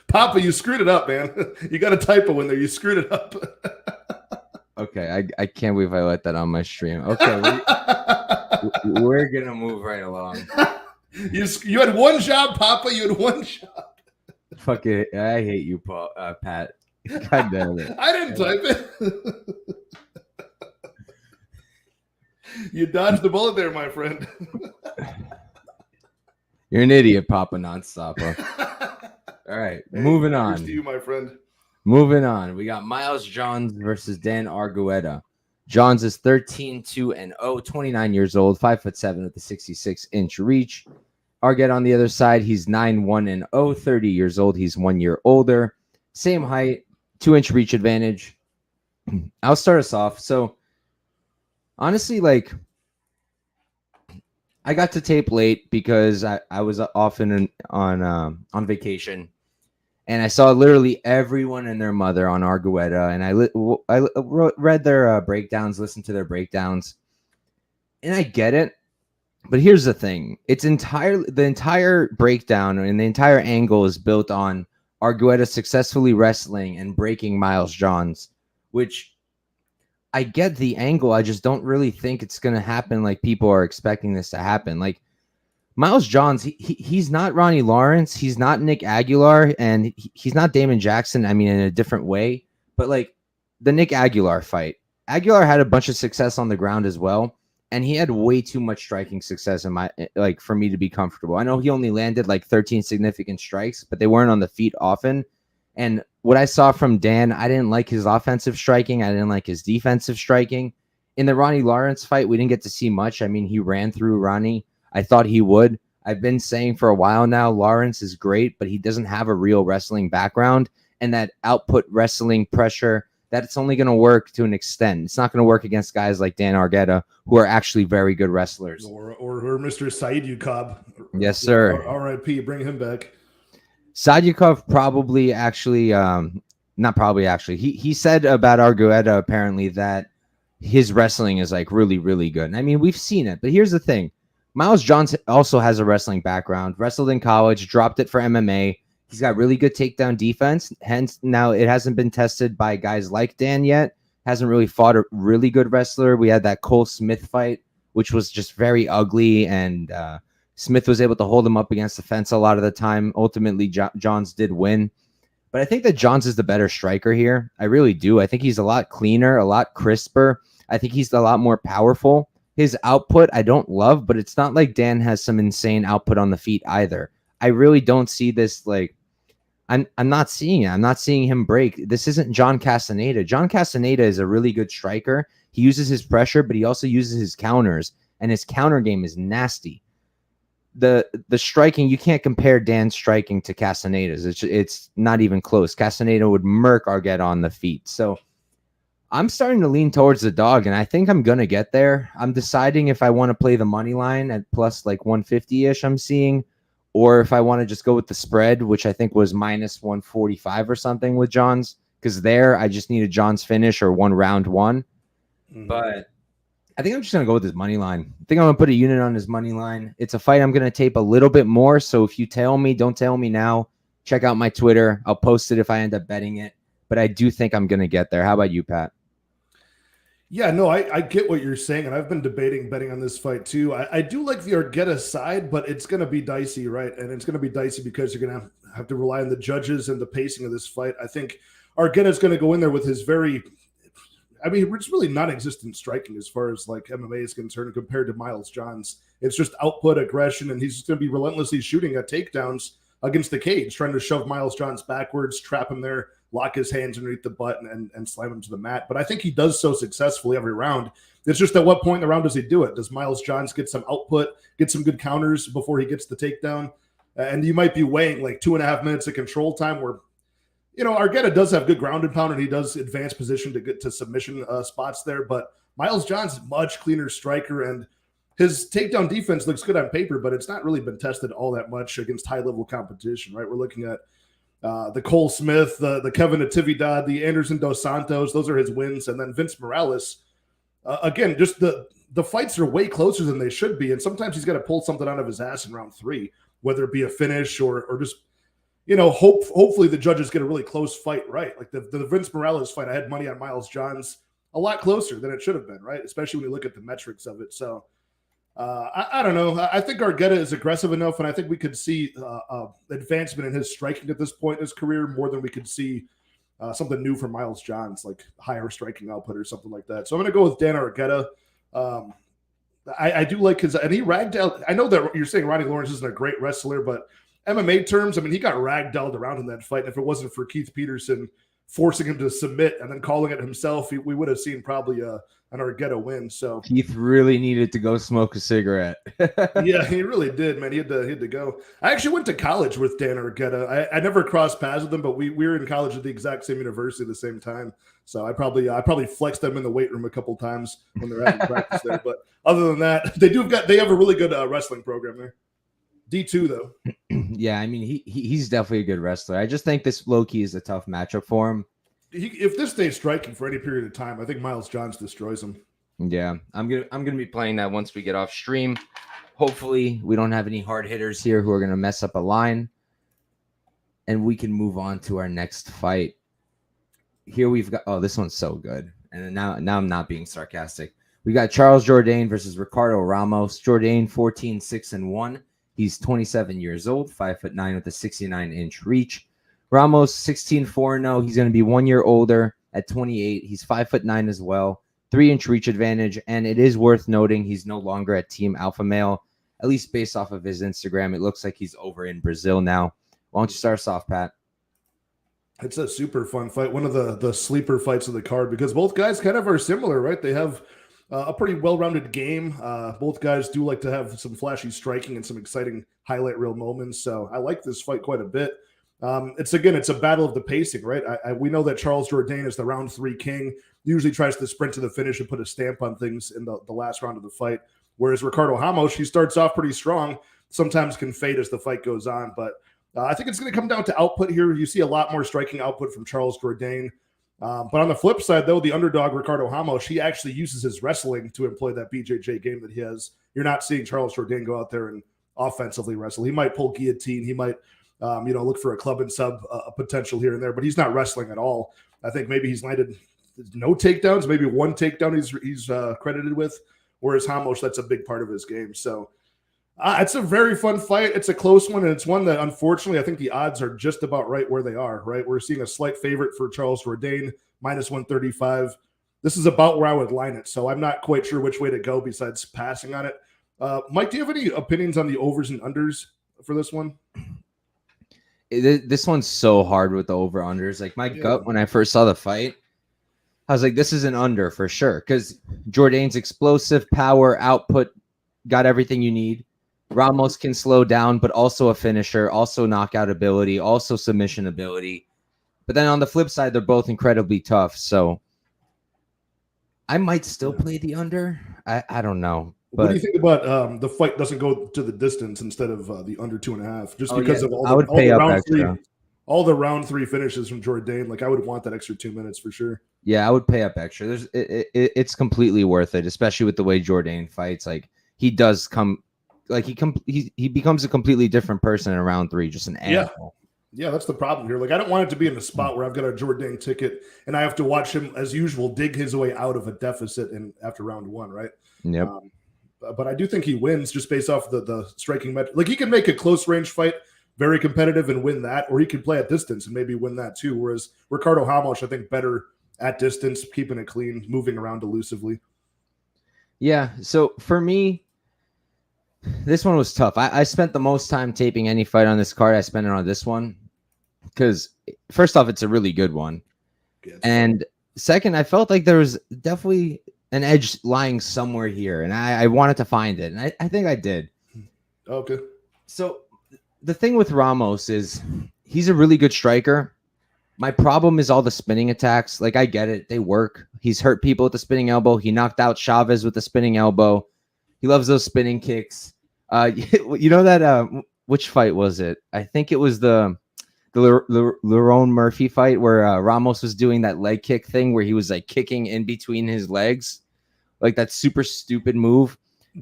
Papa, you screwed it up, man. You got a typo in there. You screwed it up. Okay, I can't believe I let that on my stream. Okay, we're going to move right along. You had one job, Papa. You had one job. Fuck it. I hate you, Paul, Pat. God damn it. I didn't type it. You dodged the bullet there, my friend. You're an idiot, Papa Nonstop. All right, moving on. To you, my friend. Moving on. We got Miles Johns versus Dan Argueta. Johns is 13-2-0, 29 years old, 5'7" with a 66-inch reach. Argueta on the other side, he's 9-1-0, 30 years old. He's 1 year older. Same height, 2-inch reach advantage. I'll start us off. So honestly, like I got to tape late because I was often on vacation, and I saw literally everyone and their mother on Argueta, and read their breakdowns, listened to their breakdowns, and I get it. But here's the thing: the entire breakdown and the entire angle is built on Argueta successfully wrestling and breaking Miles Johns, which I get the angle. I just don't really think it's going to happen like people are expecting this to happen. Like Miles Johns, he's not Ronnie Lawrence. He's not Nick Aguilar, and he's not Damon Jackson. I mean, in a different way. But like the Nick Aguilar fight, Aguilar had a bunch of success on the ground as well, and he had way too much striking success for me to be comfortable. I know he only landed like 13 significant strikes, but they weren't on the feet often. And what I saw from Dan, I didn't like his offensive striking. I didn't like his defensive striking. In the Ronnie Lawrence fight, we didn't get to see much. I mean, he ran through Ronnie. I thought he would. I've been saying for a while now, Lawrence is great, but he doesn't have a real wrestling background. And that output wrestling pressure, that's only going to work to an extent. It's not going to work against guys like Dan Argueta, who are actually very good wrestlers. Or Mr. Said Yukab. Yes, sir. R.I.P. Bring him back. Sadyukov probably actually, not probably actually, he said about Argueta apparently that his wrestling is like really, really good. And I mean, we've seen it, but here's the thing. Miles Johns also has a wrestling background, wrestled in college, dropped it for MMA. He's got really good takedown defense. Hence, now it hasn't been tested by guys like Dan yet. Hasn't really fought a really good wrestler. We had that Cole Smith fight, which was just very ugly, and Smith was able to hold him up against the fence a lot of the time. Ultimately, Johns did win. But I think that Johns is the better striker here. I really do. I think he's a lot cleaner, a lot crisper. I think he's a lot more powerful. His output, I don't love, but it's not like Dan has some insane output on the feet either. I really don't see this like I'm not seeing it. I'm not seeing him break. This isn't John Castaneda. John Castaneda is a really good striker. He uses his pressure, but he also uses his counters, and his counter game is nasty. The striking, you can't compare Dan's striking to Castaneda's. It's not even close. Castaneda would murk Argueta on the feet. So I'm starting to lean towards the dog, and I think I'm going to get there. I'm deciding if I want to play the money line at plus like 150-ish I'm seeing, or if I want to just go with the spread, which I think was minus 145 or something with Johns, because there I just need a Johns finish or one round one. Mm-hmm. But I think I'm just going to go with his money line. I think I'm going to put a unit on his money line. It's a fight I'm going to tape a little bit more, so if you tail me, don't tail me now. Check out my Twitter. I'll post it if I end up betting it. But I do think I'm going to get there. How about you, Pat? Yeah, no, I get what you're saying, and I've been debating betting on this fight too. I do like the Argueta side, but it's going to be dicey, right? And it's going to be dicey because you're going to have to rely on the judges and the pacing of this fight. I think Argueta's going to go in there with his it's really non-existent striking as far as like MMA is concerned compared to Miles Johns. It's just output, aggression, and he's going to be relentlessly shooting at takedowns against the cage, trying to shove Miles Johns backwards, trap him there, lock his hands underneath the butt, and slam him to the mat. But I think he does so successfully every round. It's just at what point in the round does he do it? Does Miles Johns get some output, get some good counters before he gets the takedown? And you might be weighing like 2.5 minutes of control time where, Argueta does have good ground and pound, and he does advance position to get to submission spots there. But Miles Johns is much cleaner striker, and his takedown defense looks good on paper, but it's not really been tested all that much against high-level competition, right? We're looking at the Cole Smith, the Kevin Natividad, the Anderson Dos Santos. Those are his wins. And then Vince Morales, again, just the fights are way closer than they should be. And sometimes he's got to pull something out of his ass in round 3, whether it be a finish or just, hopefully the judges get a really close fight, right? Like the Vince Morales fight, I had money on Miles Johns a lot closer than it should have been, right? Especially when you look at the metrics of it. So I don't know. I think Argueta is aggressive enough, and I think we could see advancement in his striking at this point in his career more than we could see something new from Miles Johns, like higher striking output or something like that. So I'm going to go with Dan Argueta. I do like his – and he ragdolled – I know that you're saying Ronnie Lawrence isn't a great wrestler, but MMA terms, I mean, he got ragdolled around in that fight. And if it wasn't for Keith Peterson forcing him to submit and then calling it himself, we would have seen probably an Argueta win. So Keith really needed to go smoke a cigarette. Yeah, he really did, man. He had to go. I actually went to college with Dan Argueta. I never crossed paths with him, but we were in college at the exact same university at the same time. So I probably flexed them in the weight room a couple times when they're having practice there. But other than that, they have a really good wrestling program there. D2 though. Yeah, I mean he's definitely a good wrestler. I just think this low key is a tough matchup for him. If this stays striking for any period of time, I think Miles Johns destroys him. Yeah, I'm gonna be playing that once we get off stream. Hopefully, we don't have any hard hitters here who are gonna mess up a line, and we can move on to our next fight. Here we've got this one's so good, and now I'm not being sarcastic. We got Charles Jourdain versus Ricardo Ramos. Jourdain 14-6-1. He's 27 years old, 5'9" with a 69-inch reach. Ramos 16-4-0. He's gonna be 1 year older at 28. He's 5'9" as well. 3-inch reach advantage, and it is worth noting he's no longer at Team Alpha Male, at least based off of his Instagram. It looks like he's over in Brazil now. Why don't you start us off, Pat? It's a super fun fight, one of the sleeper fights of the card, because both guys kind of are similar, right? They have a pretty well-rounded game. Both guys do like to have some flashy striking and some exciting highlight reel moments, so I like this fight quite a bit. It's a battle of the pacing, right? We know that Charles Jourdain is the round 3 king, usually tries to sprint to the finish and put a stamp on things in the last round of the fight. Whereas Ricardo Ramos, he starts off pretty strong, sometimes can fade as the fight goes on. But I think it's going to come down to output here. You see a lot more striking output from Charles Jourdain. But on the flip side, though, the underdog Ricardo Ramos, he actually uses his wrestling to employ that BJJ game that he has. You're not seeing Charles Jourdain go out there and offensively wrestle. He might pull guillotine. He might look for a club and sub potential here and there, but he's not wrestling at all. I think maybe he's landed no takedowns, maybe one takedown he's credited with, whereas Ramos, that's a big part of his game. So it's a very fun fight. It's a close one, and it's one that, unfortunately, I think the odds are just about right where they are, right? We're seeing a slight favorite for Charles Jourdain, -135. This is about where I would line it, so I'm not quite sure which way to go besides passing on it. Mike, do you have any opinions on the overs and unders for this one? This one's so hard with the over-unders. Like, my gut, when I first saw the fight, I was like, this is an under for sure, because Jourdain's explosive power output got everything you need. Ramos can slow down, but also a finisher, also knockout ability, also submission ability. But then on the flip side, they're both incredibly tough. So I might still play the under. I don't know. But what do you think about the fight doesn't go to the distance instead of the under 2.5? Just because of all the round 3 finishes from Jourdain. Like, I would want that extra 2 minutes for sure. Yeah, I would pay up extra. It's completely worth it, especially with the way Jourdain fights. Like, he does come. Like he becomes a completely different person in round 3, just an animal. Yeah, that's the problem here. Like, I don't want it to be in a spot where I've got a Jourdain ticket and I have to watch him, as usual, dig his way out of a deficit after round 1, right? Yep. But I do think he wins just based off the striking metric. Like, he can make a close range fight very competitive and win that, or he can play at distance and maybe win that too. Whereas Ricardo Ramos, I think, better at distance, keeping it clean, moving around elusively. Yeah. So for me, this one was tough. I spent the most time taping any fight on this card. I spent it on this one because, first off, it's a really good one. And second, I felt like there was definitely an edge lying somewhere here, and I wanted to find it, and I think I did. Okay. So the thing with Ramos is he's a really good striker. My problem is all the spinning attacks. Like, I get it. They work. He's hurt people with the spinning elbow. He knocked out Chavez with the spinning elbow. He loves those spinning kicks. You know that which fight was it? I think it was the Lerone Murphy fight where Ramos was doing that leg kick thing where he was like kicking in between his legs, like that super stupid move.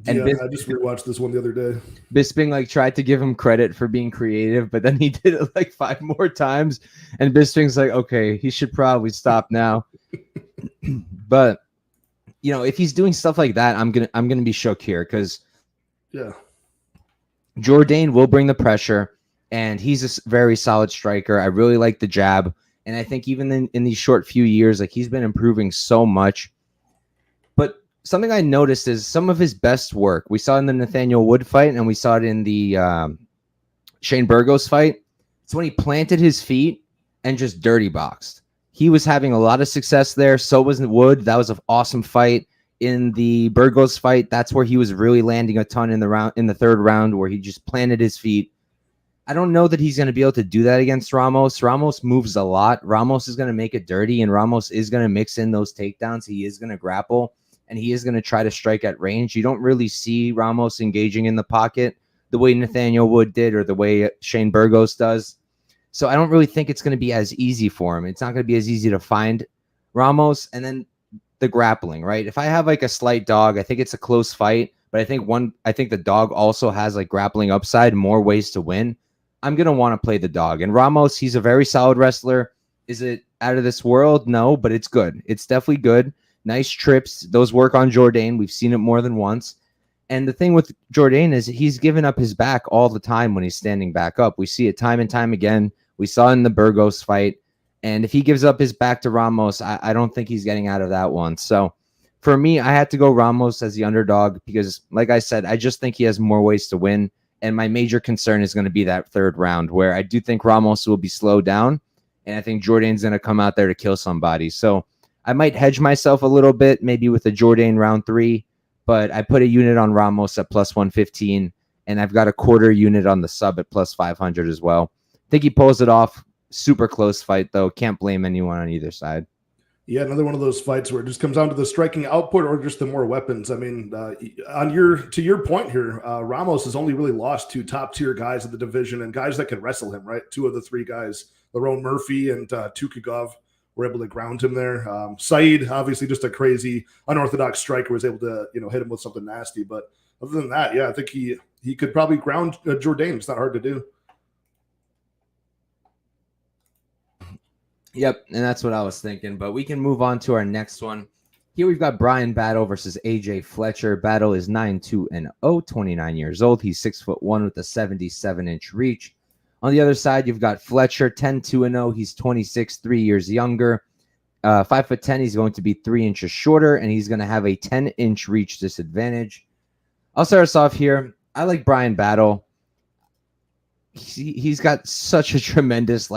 And I just rewatched this one the other day. Bisping like tried to give him credit for being creative, but then he did it like 5 more times, and Bisping's like, okay, he should probably stop now. But if he's doing stuff like that, I'm gonna be shook here because Jourdain will bring the pressure, and he's a very solid striker. I really like the jab, and I think even in these short few years, like, he's been improving so much. But something I noticed is some of his best work we saw in the Nathaniel Wood fight, and we saw it in the Shane Burgos fight. It's when he planted his feet and just dirty boxed. He was having a lot of success there. So was Wood. That was an awesome fight. In the Burgos fight, that's where he was really landing a ton in the third round, where he just planted his feet. I don't know that he's going to be able to do that against Ramos. Ramos moves a lot. Ramos is going to make it dirty, and Ramos is going to mix in those takedowns. He is going to grapple, and he is going to try to strike at range. You don't really see Ramos engaging in the pocket the way Nathaniel Wood did or the way Shane Burgos does. So I don't really think it's going to be as easy for him. It's not going to be as easy to find Ramos. And then the grappling, right? If I have like a slight dog, I think it's a close fight, but I think the dog also has like grappling upside, more ways to win. I'm going to want to play the dog. And Ramos, he's a very solid wrestler. Is it out of this world? No, but it's good. It's definitely good. Nice trips. Those work on Jourdain. We've seen it more than once. And the thing with Jourdain is he's given up his back all the time when he's standing back up. We see it time and time again. We saw it in the Burgos fight. And if he gives up his back to Ramos, I don't think he's getting out of that one. So for me, I had to go Ramos as the underdog because, like I said, I just think he has more ways to win. And my major concern is going to be that third round, where I do think Ramos will be slowed down. And I think Jourdain's going to come out there to kill somebody. So I might hedge myself a little bit, maybe with a Jourdain round 3. But I put a unit on Ramos at plus 115. And I've got a quarter unit on the sub at plus 500 as well. I think he pulls it off. Super close fight, though. Can't blame anyone on either side. Yeah, another one of those fights where it just comes down to the striking output or just the more weapons. I mean, to your point here, Ramos has only really lost 2 top-tier guys in the division and guys that can wrestle him, right? 2 of the 3 guys, Lerone Murphy and Tukagov, were able to ground him there. Saeed, obviously just a crazy, unorthodox striker, was able to hit him with something nasty. But other than that, yeah, I think he could probably ground Jourdain. It's not hard to do. Yep, and that's what I was thinking. But we can move on to our next one. Here we've got Bryan Battle versus AJ Fletcher. Battle is 9-2-0, 29 years old. He's 6'1" with a 77-inch reach. On the other side, you've got Fletcher, 10-2-0. He's 26, 3 years younger. 5'10". He's going to be 3 inches shorter, and he's going to have a 10-inch reach disadvantage. I'll start us off here. I like Bryan Battle. He's got such a tremendous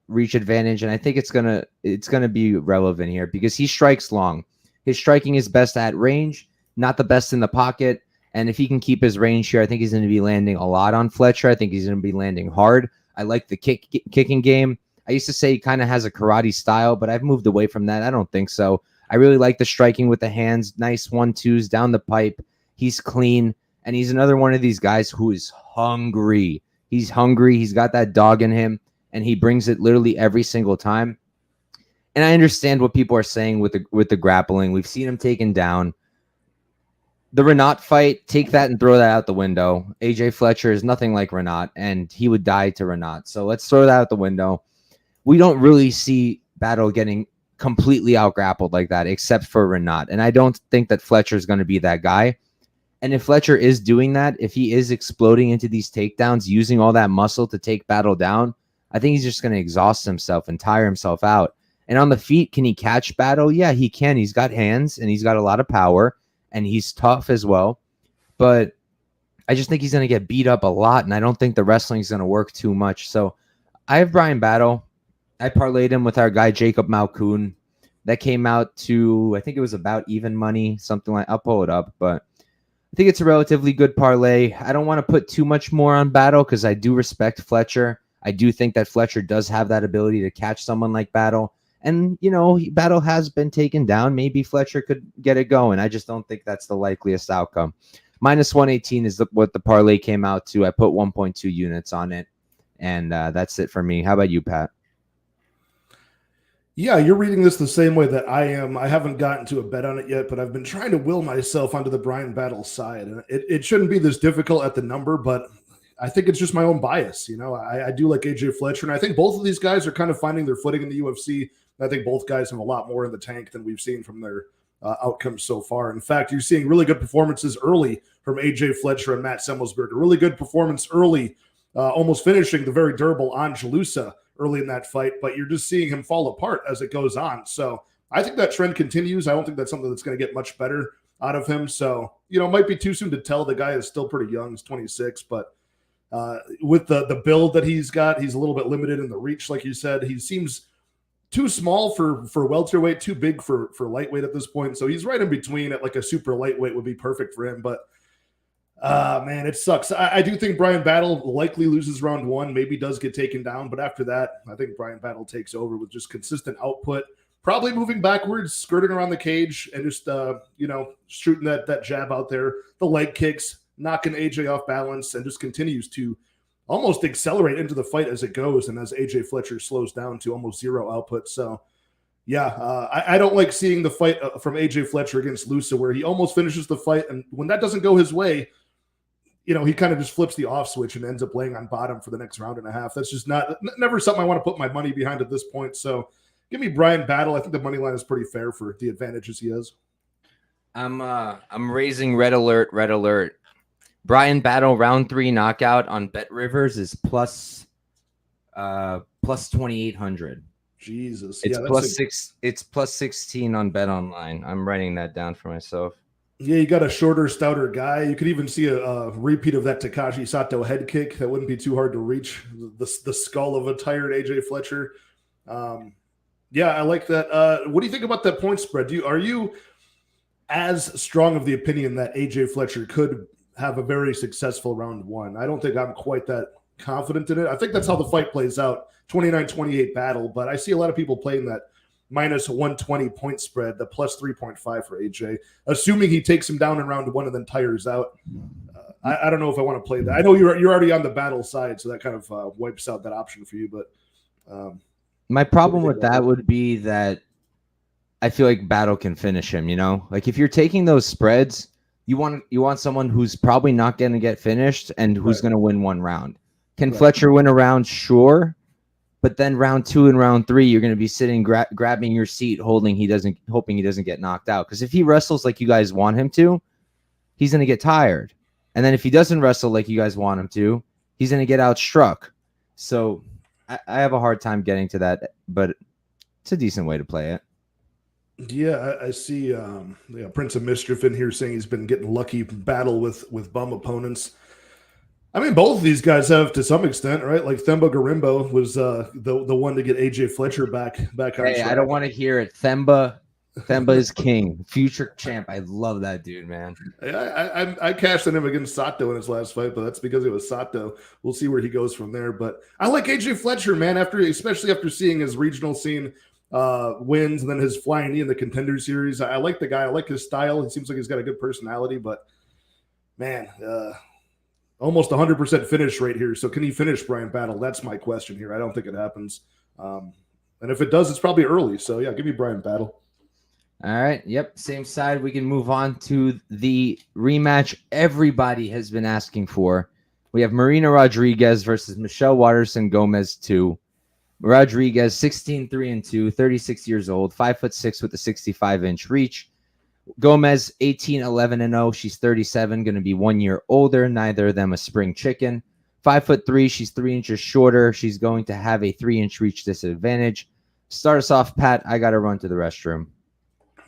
reach advantage, and I think it's gonna be relevant here because he strikes long. His striking is best at range, not the best in the pocket. And if he can keep his range here, I think he's going to be landing a lot on Fletcher. I think he's going to be landing hard. I like the kicking game. I used to say he kind of has a karate style, but I've moved away from that. I don't think so. I really like the striking with the hands, nice 1-2s down the pipe. He's clean, and he's another one of these guys who is hungry. He's hungry. He's got that dog in him, and he brings it literally every single time. And I understand what people are saying with the grappling. We've seen him taken down. The Renat fight, take that and throw that out the window. AJ Fletcher is nothing like Renat, and he would die to Renat. So let's throw that out the window. We don't really see Battle getting completely out-grappled like that, except for Renat. And I don't think that Fletcher is going to be that guy. And if Fletcher is doing that, if he is exploding into these takedowns, using all that muscle to take Battle down, I think he's just going to exhaust himself and tire himself out. And on the feet, can he catch Battle? Yeah, he can. He's got hands, and he's got a lot of power, and he's tough as well. But I just think he's going to get beat up a lot, and I don't think the wrestling is going to work too much. So I have Bryan Battle. I parlayed him with our guy, Jacob Malkoun. That came out to, I think it was about even money, something like, I'll pull it up, but I think it's a relatively good parlay. I don't want to put too much more on Battle because I do respect Fletcher. I do think that Fletcher does have that ability to catch someone like Battle. And, Battle has been taken down. Maybe Fletcher could get it going. I just don't think that's the likeliest outcome. Minus 118 is what the parlay came out to. I put 1.2 units on it. And that's it for me. How about you, Pat? Yeah, you're reading this the same way that I am. I haven't gotten to a bet on it yet, but I've been trying to will myself onto the Bryan Battle side. And it shouldn't be this difficult at the number, but I think it's just my own bias. I do like AJ Fletcher, and I think both of these guys are kind of finding their footing in the UFC. I think both guys have a lot more in the tank than we've seen from their outcomes so far. In fact, you're seeing really good performances early from AJ Fletcher and Matt Semmelsberger. Really good performance early, almost finishing the very durable Angelusa early in that fight, but you're just seeing him fall apart as it goes on. So I think that trend continues. I don't think that's something that's going to get much better out of him. So, it might be too soon to tell. The guy is still pretty young. He's 26, but with the build that he's got, he's a little bit limited in the reach. Like you said, he seems too small for welterweight, too big for lightweight at this point. So he's right in between at like a super lightweight would be perfect for him. But man, it sucks. I do think Bryan Battle likely loses round 1, maybe does get taken down. But after that, I think Bryan Battle takes over with just consistent output, probably moving backwards, skirting around the cage, and just, shooting that jab out there, the leg kicks, knocking AJ off balance, and just continues to almost accelerate into the fight as it goes. And as AJ Fletcher slows down to almost zero output. So yeah, I don't like seeing the fight from AJ Fletcher against Lusa, where he almost finishes the fight. And when that doesn't go his way, he kind of just flips the off switch and ends up laying on bottom for the next round and a half. That's just never something I want to put my money behind at this point. So give me Bryan Battle. I think the money line is pretty fair for the advantages he has. I'm raising red alert. Bryan Battle round 3 knockout on Bet Rivers is plus 2,800. Jesus, it's plus 16 on Bet Online. I'm writing that down for myself. Yeah, you got a shorter, stouter guy. You could even see a repeat of that Takashi Sato head kick. That wouldn't be too hard to reach. The skull of a tired AJ Fletcher. Yeah, I like that. What do you think about that point spread? Are you as strong of the opinion that AJ Fletcher could have a very successful round 1? I don't think I'm quite that confident in it. I think that's how the fight plays out, 29-28 battle. But I see a lot of people playing that minus 120 point spread, the plus 3.5 for AJ, assuming he takes him down in round 1 and then tires out. I don't know if I want to play that. I know you're already on the Battle side, so that kind of wipes out that option for you. But my problem with that would be that I feel like Battle can finish him. Like if you're taking those spreads, you want someone who's probably not going to get finished and who's going to win one round. Can Fletcher win a round? Sure. But then round 2 and round 3, you're going to be sitting, grabbing your seat, hoping he doesn't get knocked out. Because if he wrestles like you guys want him to, he's going to get tired. And then if he doesn't wrestle like you guys want him to, he's going to get outstruck. So I have a hard time getting to that, but it's a decent way to play it. Yeah, I see Prince of Mischief in here saying he's been getting lucky Battle with bum opponents. I mean, both of these guys have to some extent, right? Like Themba Garimbo was the one to get AJ Fletcher back on track. I don't want to hear it. Themba is king, future champ. I love that dude, man. I cashed in him against Sato in his last fight, but that's because it was Sato. We'll see where he goes from there. But I like AJ Fletcher, man. Especially after seeing his regional scene wins and then his flying knee in the Contender Series. I like the guy. I like his style. It seems like he's got a good personality. But man. Almost 100% finish rate here. So can he finish Bryan Battle? That's my question here. I don't think it happens. And if it does, it's probably early. So, yeah, give me Bryan Battle. All right. Yep. Same side. We can move on to the rematch everybody has been asking for. We have Marina Rodriguez versus Michelle Waterson-Gomez 2. Rodriguez, 16-3-2, 36 years old, 5'6" with a 65-inch reach. Gomez, 18-11-0. She's 37, going to be 1 year older. Neither of them a spring chicken. 5'3". She's 3 inches shorter. She's going to have a 3-inch reach disadvantage. Start us off, Pat. I got to run to the restroom.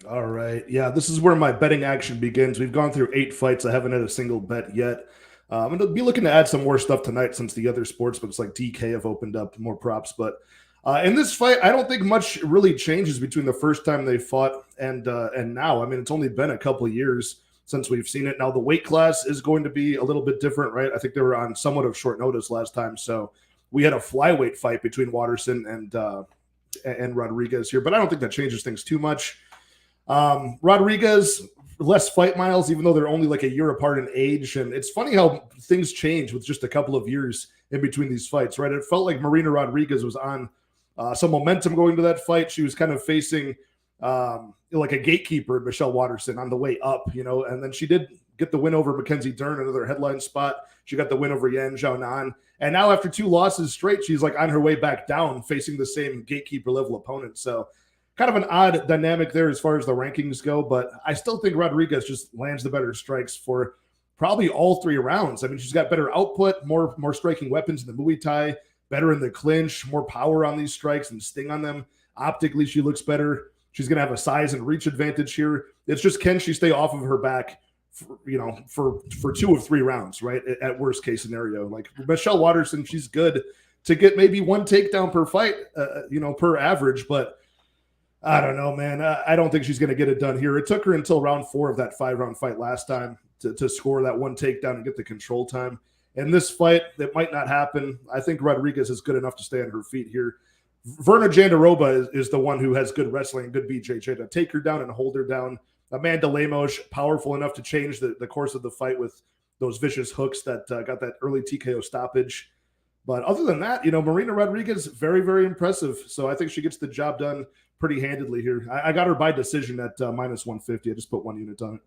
All right. Yeah, this is where my betting action begins. We've gone through 8 fights. I haven't had a single bet yet. I'm going to be looking to add some more stuff tonight since the other sportsbooks like DK have opened up more props. But in this fight, I don't think much really changes between the first time they fought and now. I mean, it's only been a couple of years since we've seen it. Now, the weight class is going to be a little bit different, right? I think they were on somewhat of short notice last time. So we had a flyweight fight between Waterson and Rodriguez here, but I don't think that changes things too much. Rodriguez, less fight miles, even though they're only like a year apart in age. And it's funny how things change with just a couple of years in between these fights, right? It felt like Marina Rodriguez was on some momentum going to that fight. She was kind of facing like a gatekeeper, Michelle Waterson, on the way up, and then she did get the win over Mackenzie Dern, another headline spot. She got the win over Yan Xiaonan. And now after 2 losses straight, she's like on her way back down, facing the same gatekeeper level opponent. So kind of an odd dynamic there as far as the rankings go, but I still think Rodriguez just lands the better strikes for probably all 3 rounds. I mean, she's got better output, more striking weapons in the Muay Thai, better in the clinch, more power on these strikes and sting on them. Optically, she looks better. She's going to have a size and reach advantage here. It's just, can she stay off of her back for 2 of 3 rounds, right? At worst case scenario. Like Michelle Waterson, she's good. to get maybe one takedown per fight, per average. But I don't know, man. I don't think she's going to get it done here. It took her until round 4 of that 5-round fight last time to score that one takedown and get the control time. In this fight, that might not happen. I think Rodriguez is good enough to stay on her feet here. Verna Jandiroba is the one who has good wrestling and good BJJ to take her down and hold her down. Amanda Lemos, powerful enough to change the course of the fight with those vicious hooks that got that early TKO stoppage. But other than that, Marina Rodriguez, very, very impressive. So I think she gets the job done pretty handedly here. I got her by decision at minus 150. I just put 1 unit on it.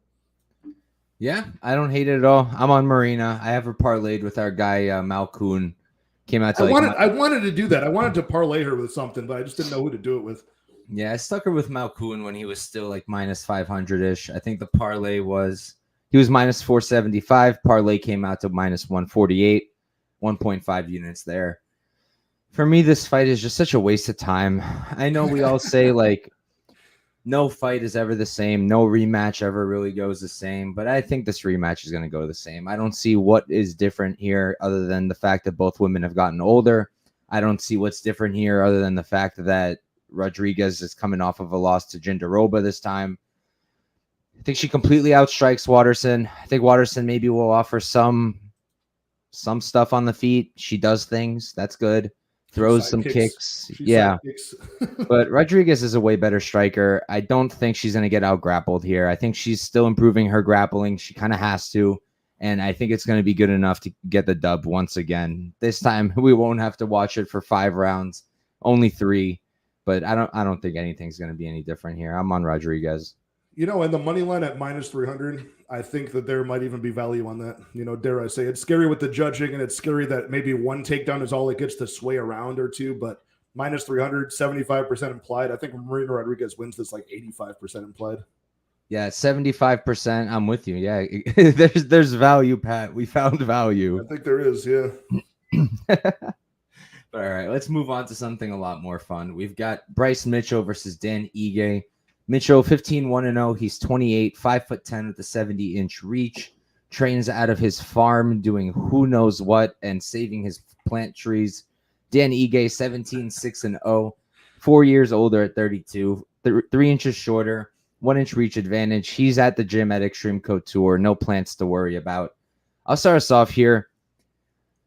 Yeah, I don't hate it at all. I'm on Marina. I have her parlayed with our guy Malkoun. Came out to I wanted to do that. I wanted to parlay her with something, but I just didn't know who to do it with. Yeah, I stuck her with Malkoun when he was still like minus 500-ish. I think the parlay he was minus 475. Parlay came out to minus 148. 1.5 units there. For me, this fight is just such a waste of time. I know we all say like no fight is ever the same. No rematch ever really goes the same. But I think this rematch is going to go the same. I don't see what is different here other than the fact that both women have gotten older. I don't see what's different here other than the fact that Rodriguez is coming off of a loss to Jandiroba this time. I think she completely outstrikes Waterson. I think Waterson maybe will offer some stuff on the feet. She does things. That's good. Throws some kicks. Yeah. But Rodriguez is a way better striker. I don't think she's going to get out grappled here. I think she's still improving her grappling. She kind of has to. And I think it's going to be good enough to get the dub once again. This time we won't have to watch it for 5 rounds, only 3. But I don't think anything's going to be any different here. I'm on Rodriguez. And the money line at minus 300, I think that there might even be value on that. Dare I say, it's scary with the judging, and it's scary that maybe one takedown is all it gets to sway around or two, but minus 300, 75% implied. I think Marina Rodriguez wins this like 85% implied. Yeah, 75%. I'm with you. Yeah, there's value, Pat. We found value. I think there is, yeah. All right, let's move on to something a lot more fun. We've got Bryce Mitchell versus Dan Ige. Mitchell, 15-1-0. He's 28, 5'10" with a 70-inch reach. Trains out of his farm doing who knows what and saving his plant trees. Dan Ige, 17-6-0. 4 years older at 32. 3 inches shorter. 1 inch reach advantage. He's at the gym at Extreme Couture. No plants to worry about. I'll start us off here.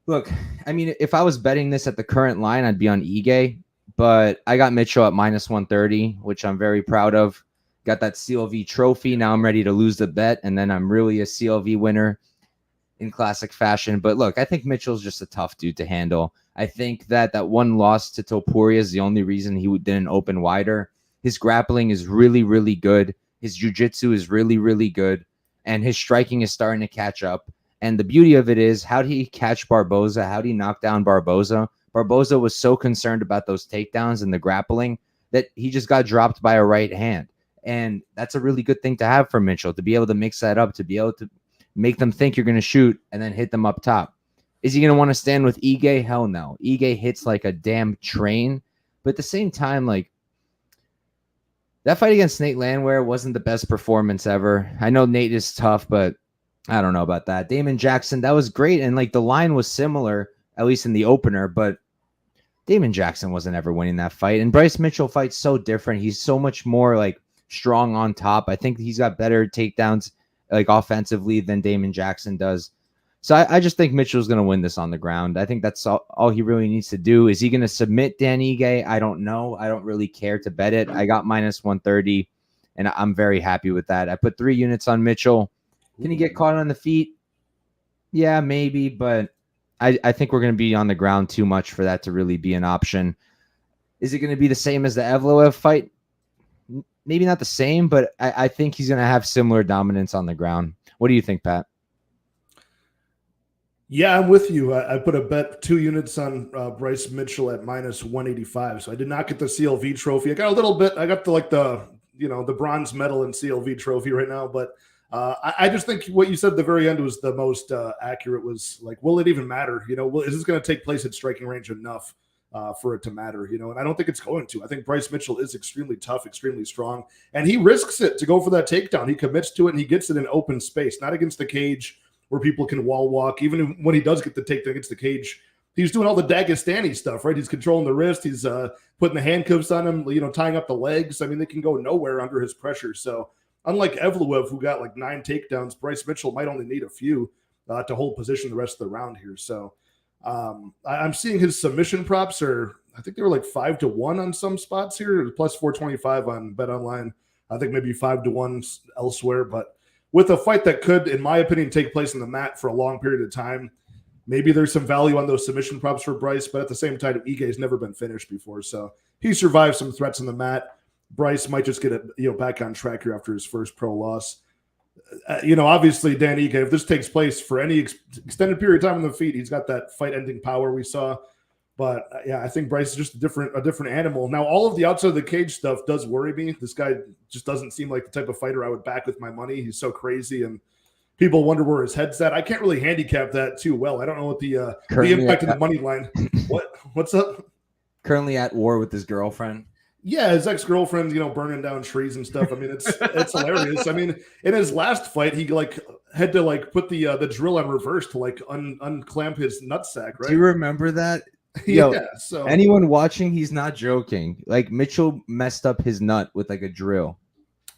Look, I mean, if I was betting this at the current line, I'd be on Ige. But I got Mitchell at minus 130, which I'm very proud of. Got that CLV trophy. Now I'm ready to lose the bet, and then I'm really a CLV winner in classic fashion. But look, I think Mitchell's just a tough dude to handle. I think that one loss to Topuria is the only reason he didn't open wider. His grappling is really, really good. His jiu-jitsu is really, really good. And his striking is starting to catch up. And the beauty of it is, how did he catch Barboza? How did he knock down Barboza? Barboza was so concerned about those takedowns and the grappling that he just got dropped by a right hand. And that's a really good thing to have for Mitchell, to be able to mix that up, to be able to make them think you're going to shoot and then hit them up top. Is he going to want to stand with Ige? Hell no. Ige hits like a damn train. But at the same time, like, that fight against Nate Landwehr wasn't the best performance ever. I know Nate is tough, but I don't know about that. Damon Jackson, that was great. And like the line was similar, at least in the opener, but Damon Jackson wasn't ever winning that fight. And Bryce Mitchell fights so different. He's so much more like strong on top. I think he's got better takedowns like offensively than Damon Jackson does. So I just think Mitchell's going to win this on the ground. I think that's all he really needs to do. Is he going to submit Dan Ige? I don't know. I don't really care to bet it. I got minus 130, and I'm very happy with that. I put 3 units on Mitchell. Can he get caught on the feet? Yeah, maybe, but I think we're going to be on the ground too much for that to really be an option. Is it going to be the same as the Evloev fight? Maybe not the same, but I think he's going to have similar dominance on the ground. What do you think, Pat? Yeah, I'm with you. I put a bet 2 units on Bryce Mitchell at minus 185. So I did not get the CLV trophy. I got a little bit. I got the bronze medal and CLV trophy right now, but I just think what you said at the very end was the most accurate. Was like, will it even matter? Is this going to take place at striking range enough for it to matter? And I don't think it's going to. I think Bryce Mitchell is extremely tough, extremely strong, and he risks it to go for that takedown. He commits to it, and he gets it in open space, not against the cage where people can wall walk. Even when he does get the takedown against the cage, he's doing all the Dagestani stuff, right? He's controlling the wrist. He's putting the handcuffs on him, tying up the legs. I mean, they can go nowhere under his pressure. So unlike Evloev, who got like 9 takedowns, Bryce Mitchell might only need a few to hold position the rest of the round here. So I'm seeing his submission props I think they were like 5-1 on some spots here, plus 425 on BetOnline. I think maybe 5-1 elsewhere. But with a fight that could, in my opinion, take place on the mat for a long period of time, maybe there's some value on those submission props for Bryce. But at the same time, Ige has never been finished before, so he survived some threats on the mat. Bryce might just get it, back on track here after his first pro loss. Obviously, Dan Ige, if this takes place for any extended period of time on the feet, he's got that fight-ending power we saw. But yeah, I think Bryce is just a different animal. Now, all of the outside of the cage stuff does worry me. This guy just doesn't seem like the type of fighter I would back with my money. He's so crazy, and people wonder where his head's at. I can't really handicap that too well. I don't know what the impact of the money line. What's up? Currently at war with his girlfriend. Yeah, his ex-girlfriend's, burning down trees and stuff. I mean, it's hilarious. I mean, in his last fight, he had to put the drill on reverse to unclamp his nutsack, right? Do you remember that? Yo, yeah. So anyone watching, he's not joking. Like, Mitchell messed up his nut with a drill.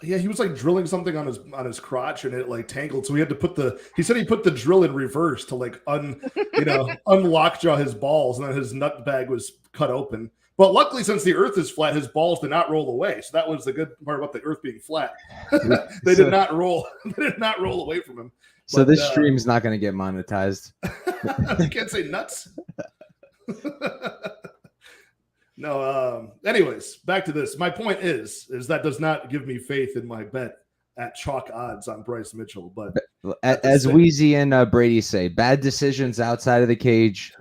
Yeah, he was drilling something on his crotch, and it tangled. So he had to he said he put the drill in reverse to unlockjaw his balls, and then his nut bag was cut open. But luckily, since the earth is flat, his balls did not roll away. So that was the good part about the earth being flat. They did not roll. They did not roll away from him. So this stream is not going to get monetized. You can't say nuts. No. Anyways, back to this. My point is that does not give me faith in my bet at chalk odds on Bryce Mitchell. But as Wheezy and Brady say, bad decisions outside of the cage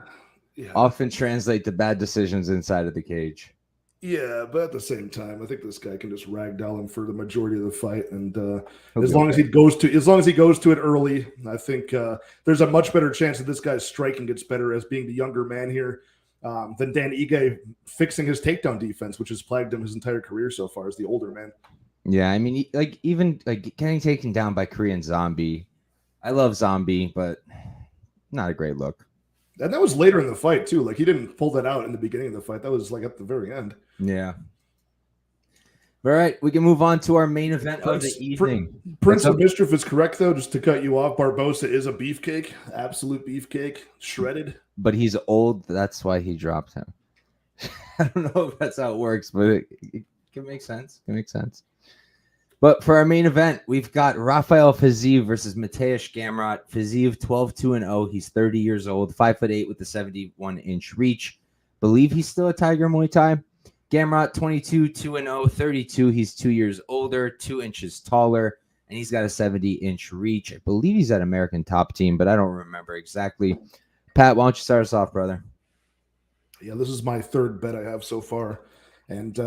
often translate to bad decisions inside of the cage. Yeah, but at the same time, I think this guy can just ragdoll him for the majority of the fight, and as long as he goes to it early, I think there's a much better chance that this guy's striking gets better as being the younger man here than Dan Ige fixing his takedown defense, which has plagued him his entire career so far as the older man. Yeah, I mean, even getting taken down by Korean Zombie. I love Zombie, but not a great look. And that was later in the fight, too. He didn't pull that out in the beginning of the fight. That was, at the very end. Yeah. All right, we can move on to our main event of the evening. Prince of Mischief is correct, though, just to cut you off. Barbosa is a beefcake, absolute beefcake, shredded. But he's old. That's why he dropped him. I don't know if that's how it works, but it can make sense. It makes sense. But for our main event, we've got Rafael Fiziev versus Mateusz Gamrot. Fiziev 12-2-0. He's 30 years old, 5'8" with a 71-inch reach. Believe he's still a Tiger Muay Thai. Gamrot 22-2-0, 32. He's 2 years older, 2 inches taller, and he's got a 70-inch reach. I believe he's at American Top Team, but I don't remember exactly. Pat, why don't you start us off, brother? Yeah, this is my third bet I have so far. And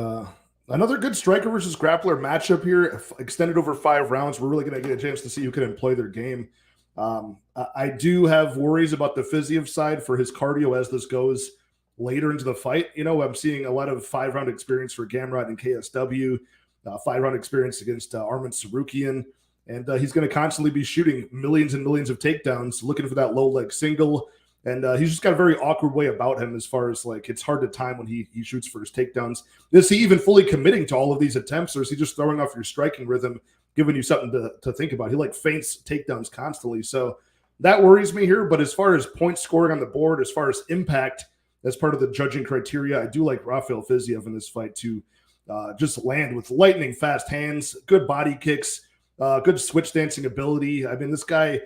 another good striker versus grappler matchup here, extended over 5 rounds. We're really going to get a chance to see who can employ their game. I do have worries about the Fiziev side for his cardio as this goes later into the fight. I'm seeing a lot of 5-round experience for Gamrot and KSW, 5-round experience against Arman Sarukian, and he's going to constantly be shooting millions and millions of takedowns, looking for that low leg single. And he's just got a very awkward way about him as far as it's hard to time when he shoots for his takedowns. Is he even fully committing to all of these attempts, or is he just throwing off your striking rhythm, giving you something to think about? He feints takedowns constantly. So that worries me here. But as far as point scoring on the board, as far as impact, as part of the judging criteria, I do like Rafael Fiziev in this fight to just land with lightning fast hands, good body kicks, good switch dancing ability. I mean, this guy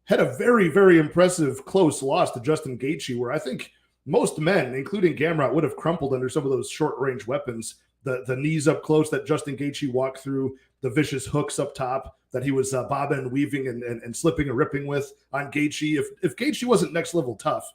had a very, very impressive close loss to Justin Gaethje, where I think most men, including Gamrot, would have crumpled under some of those short-range weapons. The knees up close that Justin Gaethje walked through, the vicious hooks up top that he was bobbing and weaving and slipping and ripping with on Gaethje. If Gaethje wasn't next-level tough,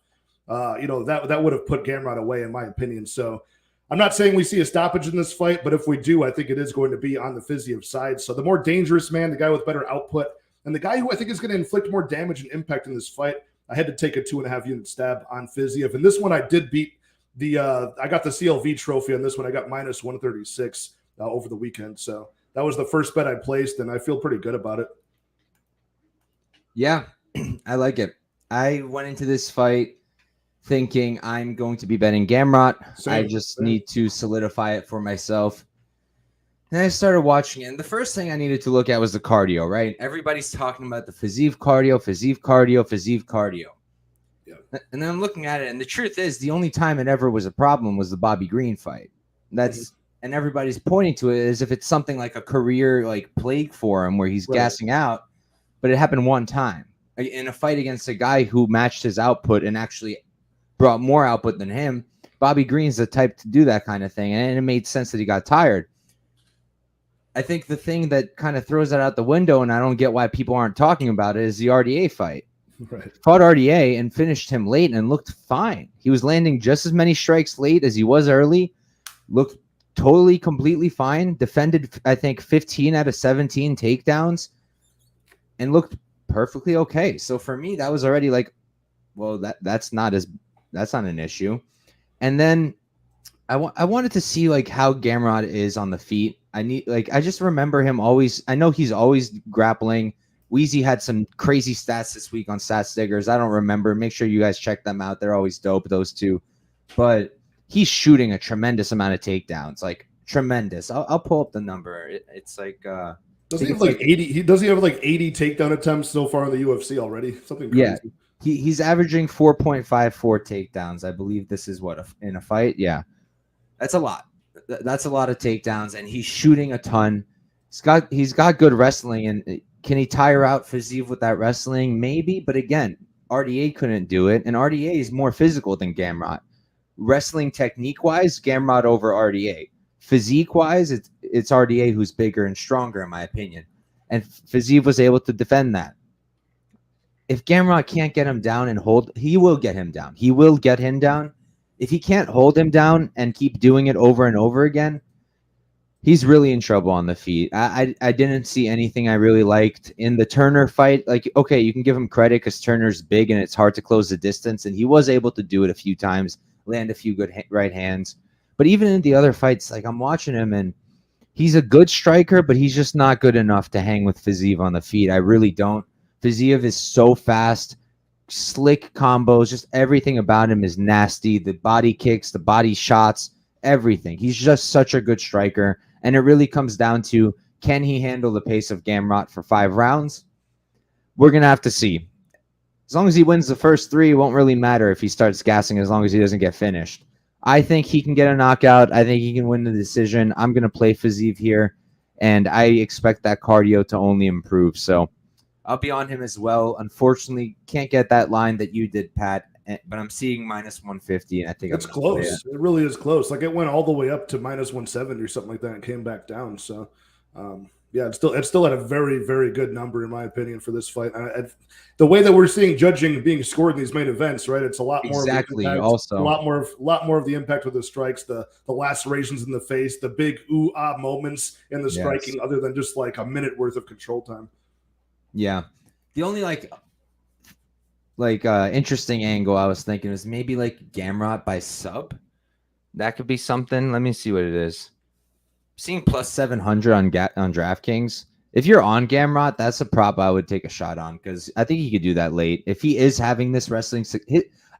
that would have put Gamrot away, in my opinion. So I'm not saying we see a stoppage in this fight, but if we do, I think it is going to be on the Fiziev side. So the more dangerous man, the guy with better output, and the guy who I think is going to inflict more damage and impact in this fight, I had to take a 2.5 unit stab on Fiziev. And this one I did beat I got the CLV trophy on this one. I got minus 136 over the weekend. So that was the first bet I placed, and I feel pretty good about it. Yeah, I like it. I went into this fight thinking I'm going to be betting Gamrot. I Same. just need to solidify it for myself. And I started watching it, and the first thing I needed to look at was the cardio, right? Everybody's talking about the Fiziev cardio. Yeah. And then I'm looking at it, and the truth is, the only time it ever was a problem was the Bobby Green fight. And everybody's pointing to it as if it's something like a career like plague for him, where he's gassing out. But it happened one time in a fight against a guy who matched his output and actually brought more output than him. Bobby Green's the type to do that kind of thing, and it made sense that he got tired. I think the thing that kind of throws that out the window, and I don't get why people aren't talking about it, is the RDA fight. Right. Fought RDA and finished him late and looked fine. He was landing just as many strikes late as he was early. Looked totally, completely fine. Defended, I think, 15 out of 17 takedowns and looked perfectly okay. So for me, that was already like, well, that's not an issue. And then I wanted to see like how Gamrot is on the feet. I just remember him always. I know he's always grappling. Wheezy had some crazy stats this week on Stats Diggers. I don't remember. Make sure you guys check them out. They're always dope, those two. But he's shooting a tremendous amount of takedowns, like tremendous. I'll pull up the number. It's like does he have like 80? Does he have like 80 takedown attempts so far in the UFC already? Something crazy. Yeah. He's averaging 4.54 takedowns. I believe this is what in a fight. Yeah, that's a lot. That's a lot of takedowns, and he's shooting a ton. He's got good wrestling, and can he tire out Fiziev with that wrestling? Maybe, but again, RDA couldn't do it, and RDA is more physical than Gamrot. Wrestling technique-wise, Gamrot over RDA. Physique-wise, it's RDA who's bigger and stronger, in my opinion, and Fiziev was able to defend that. If Gamrot can't get him down and hold, he will get him down. He will get him down. If he can't hold him down and keep doing it over and over again, he's really in trouble on the feet. I didn't see anything I really liked in the Turner fight. Like, okay, you can give him credit because Turner's big and it's hard to close the distance, and he was able to do it a few times, land a few good right hands. But even in the other fights, like I'm watching him, and he's a good striker, but he's just not good enough to hang with Fiziev on the feet. I really don't. Fiziev is so fast, slick combos, just everything about him is nasty. The body kicks, the body shots, everything. He's just such a good striker. And it really comes down to, can he handle the pace of Gamrot for 5 rounds? We're going to have to see. As long as he wins the first 3, it won't really matter if he starts gassing as long as he doesn't get finished. I think he can get a knockout. I think he can win the decision. I'm going to play Fiziev here, and I expect that cardio to only improve. So I'll be on him as well. Unfortunately, can't get that line that you did, Pat, but I'm seeing minus 150, and I think it's close. It really is close. Like it went all the way up to minus 170 or something like that and came back down. So, yeah, it's still at a very, very good number in my opinion for this fight. The way that we're seeing judging being scored in these main events, right? It's a lot more exactly. Of also, a lot more of the impact with the strikes, the lacerations in the face, the big ooh-ah moments in the striking, other than just like a minute worth of control time. Yeah, the only interesting angle I was thinking was maybe like Gamrot by sub. That could be something. Let me see what it is. Seeing plus 700 on DraftKings. If you're on Gamrot, that's a prop I would take a shot on because I think he could do that late. If he is having this wrestling,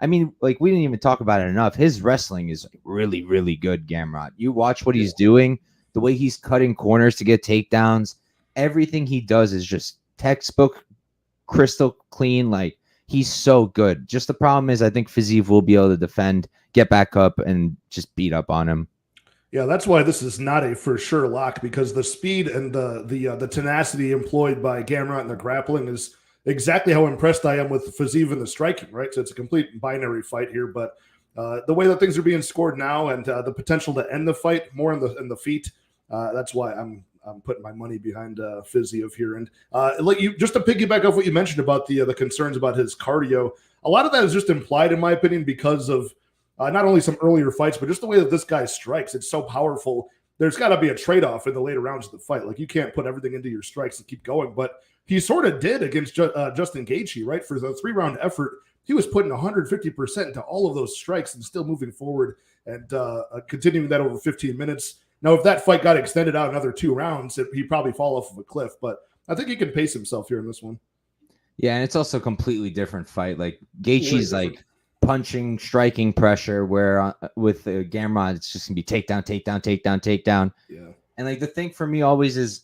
I mean, like we didn't even talk about it enough. His wrestling is really, really good. Gamrot. You watch what he's doing, the way he's cutting corners to get takedowns. Everything he does is just textbook, crystal clean. Like he's so good. Just the problem is I think Fiziev will be able to defend, get back up, and just beat up on him. Yeah, that's why this is not a for sure lock, because the speed and the tenacity employed by Gamrot in the grappling is exactly how impressed I am with Fiziev in the striking, right? So it's a complete binary fight here, but the way that things are being scored now and the potential to end the fight more in the feet, that's why I'm putting my money behind Fiziev here. And just to piggyback off what you mentioned about the concerns about his cardio, a lot of that is just implied, in my opinion, because of not only some earlier fights, but just the way that this guy strikes. It's so powerful. There's got to be a trade-off in the later rounds of the fight. Like you can't put everything into your strikes and keep going, but he sort of did against Justin Gaethje, right? For the 3-round effort, he was putting 150% into all of those strikes and still moving forward and continuing that over 15 minutes. Now, if that fight got extended out another 2 rounds, he'd probably fall off of a cliff, but I think he can pace himself here in this one. Yeah, and it's also a completely different fight. Like Gaethje's like punching, striking pressure. Where with Gamrot, it's just gonna be takedown, takedown, takedown, takedown. Yeah. And like the thing for me always is,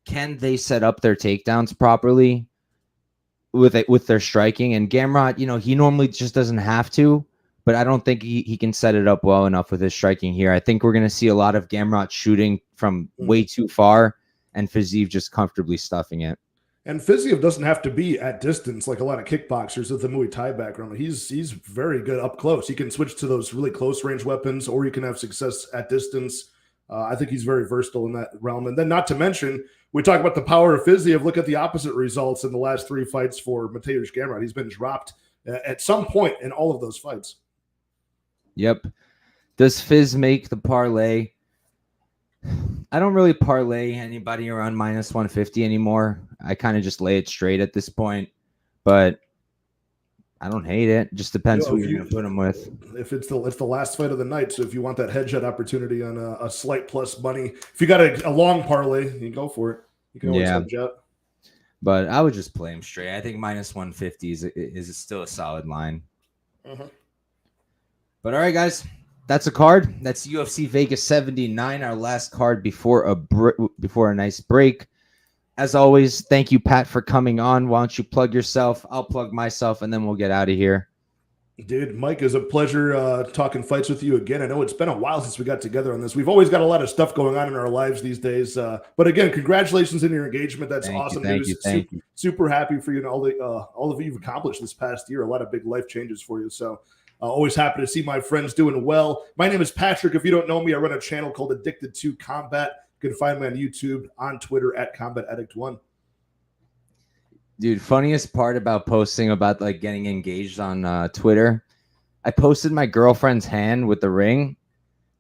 can they set up their takedowns properly with their striking? And Gamrot, he normally just doesn't have to, but I don't think he can set it up well enough with his striking here. I think we're going to see a lot of Gamrot shooting from way too far and Fiziev just comfortably stuffing it. And Fiziev doesn't have to be at distance like a lot of kickboxers with the Muay Thai background. He's very good up close. He can switch to those really close range weapons, or you can have success at distance. I think he's very versatile in that realm. And then not to mention, we talk about the power of Fiziev. Look at the opposite results in the last 3 fights for Mateusz Gamrot. He's been dropped at some point in all of those fights. Yep. Does Fizz make the parlay? I don't really parlay anybody around minus 150 anymore. I kind of just lay it straight at this point, but I don't hate it. Just depends who you're going to put them with. If it's the last fight of the night, so if you want that headshot opportunity on a slight plus money, if you got a long parlay, you go for it. You can always hedge out. But I would just play him straight. I think minus 150 is still a solid line. But all right, guys, that's a card. That's UFC Vegas 79, our last card before a nice break. As always, thank you, Pat, for coming on. Why don't you plug yourself? I'll plug myself, and then we'll get out of here. Dude, Mike, it's a pleasure talking fights with you again. I know it's been a while since we got together on this. We've always got a lot of stuff going on in our lives these days. But again, congratulations on your engagement. That's awesome news. Thank you. Super happy for you and all of you've accomplished this past year. A lot of big life changes for you. So always happy to see my friends doing well. My name is Patrick. If you don't know me, I run a channel called Addicted to Combat. You can find me on YouTube, on Twitter at Combat Addict 1. Dude, funniest part about posting about like getting engaged on Twitter, I posted my girlfriend's hand with the ring.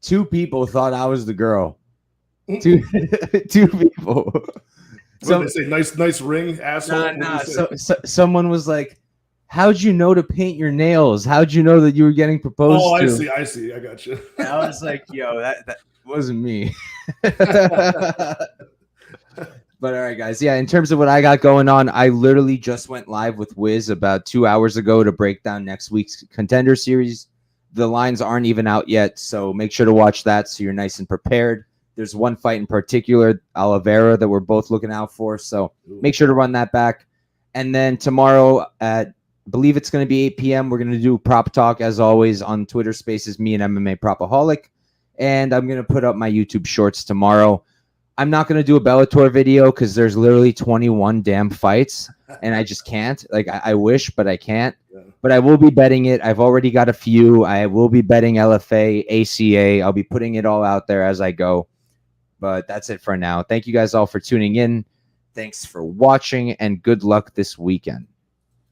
2 people thought I was the girl. Two people. So they say nice ring, asshole. Nah. So someone was like, "How'd you know to paint your nails? How'd you know that you were getting proposed to?" I see. I got you. And I was like, "Yo, that wasn't me." But all right, guys. Yeah, in terms of what I got going on, I literally just went live with Wiz about 2 hours ago to break down next week's Contender Series. The lines aren't even out yet, so make sure to watch that so you're nice and prepared. There's one fight in particular, Oliveira, that we're both looking out for, so make sure to run that back. And then tomorrow at, I believe it's going to be 8 p.m., we're going to do Prop Talk, as always, on Twitter Spaces, me and MMA Propaholic. And I'm going to put up my YouTube Shorts tomorrow. I'm not going to do a Bellator video because there's literally 21 damn fights, and I just can't. Like, I wish, but I can't. Yeah. But I will be betting it. I've already got a few. I will be betting LFA, ACA. I'll be putting it all out there as I go. But that's it for now. Thank you guys all for tuning in. Thanks for watching, and good luck this weekend.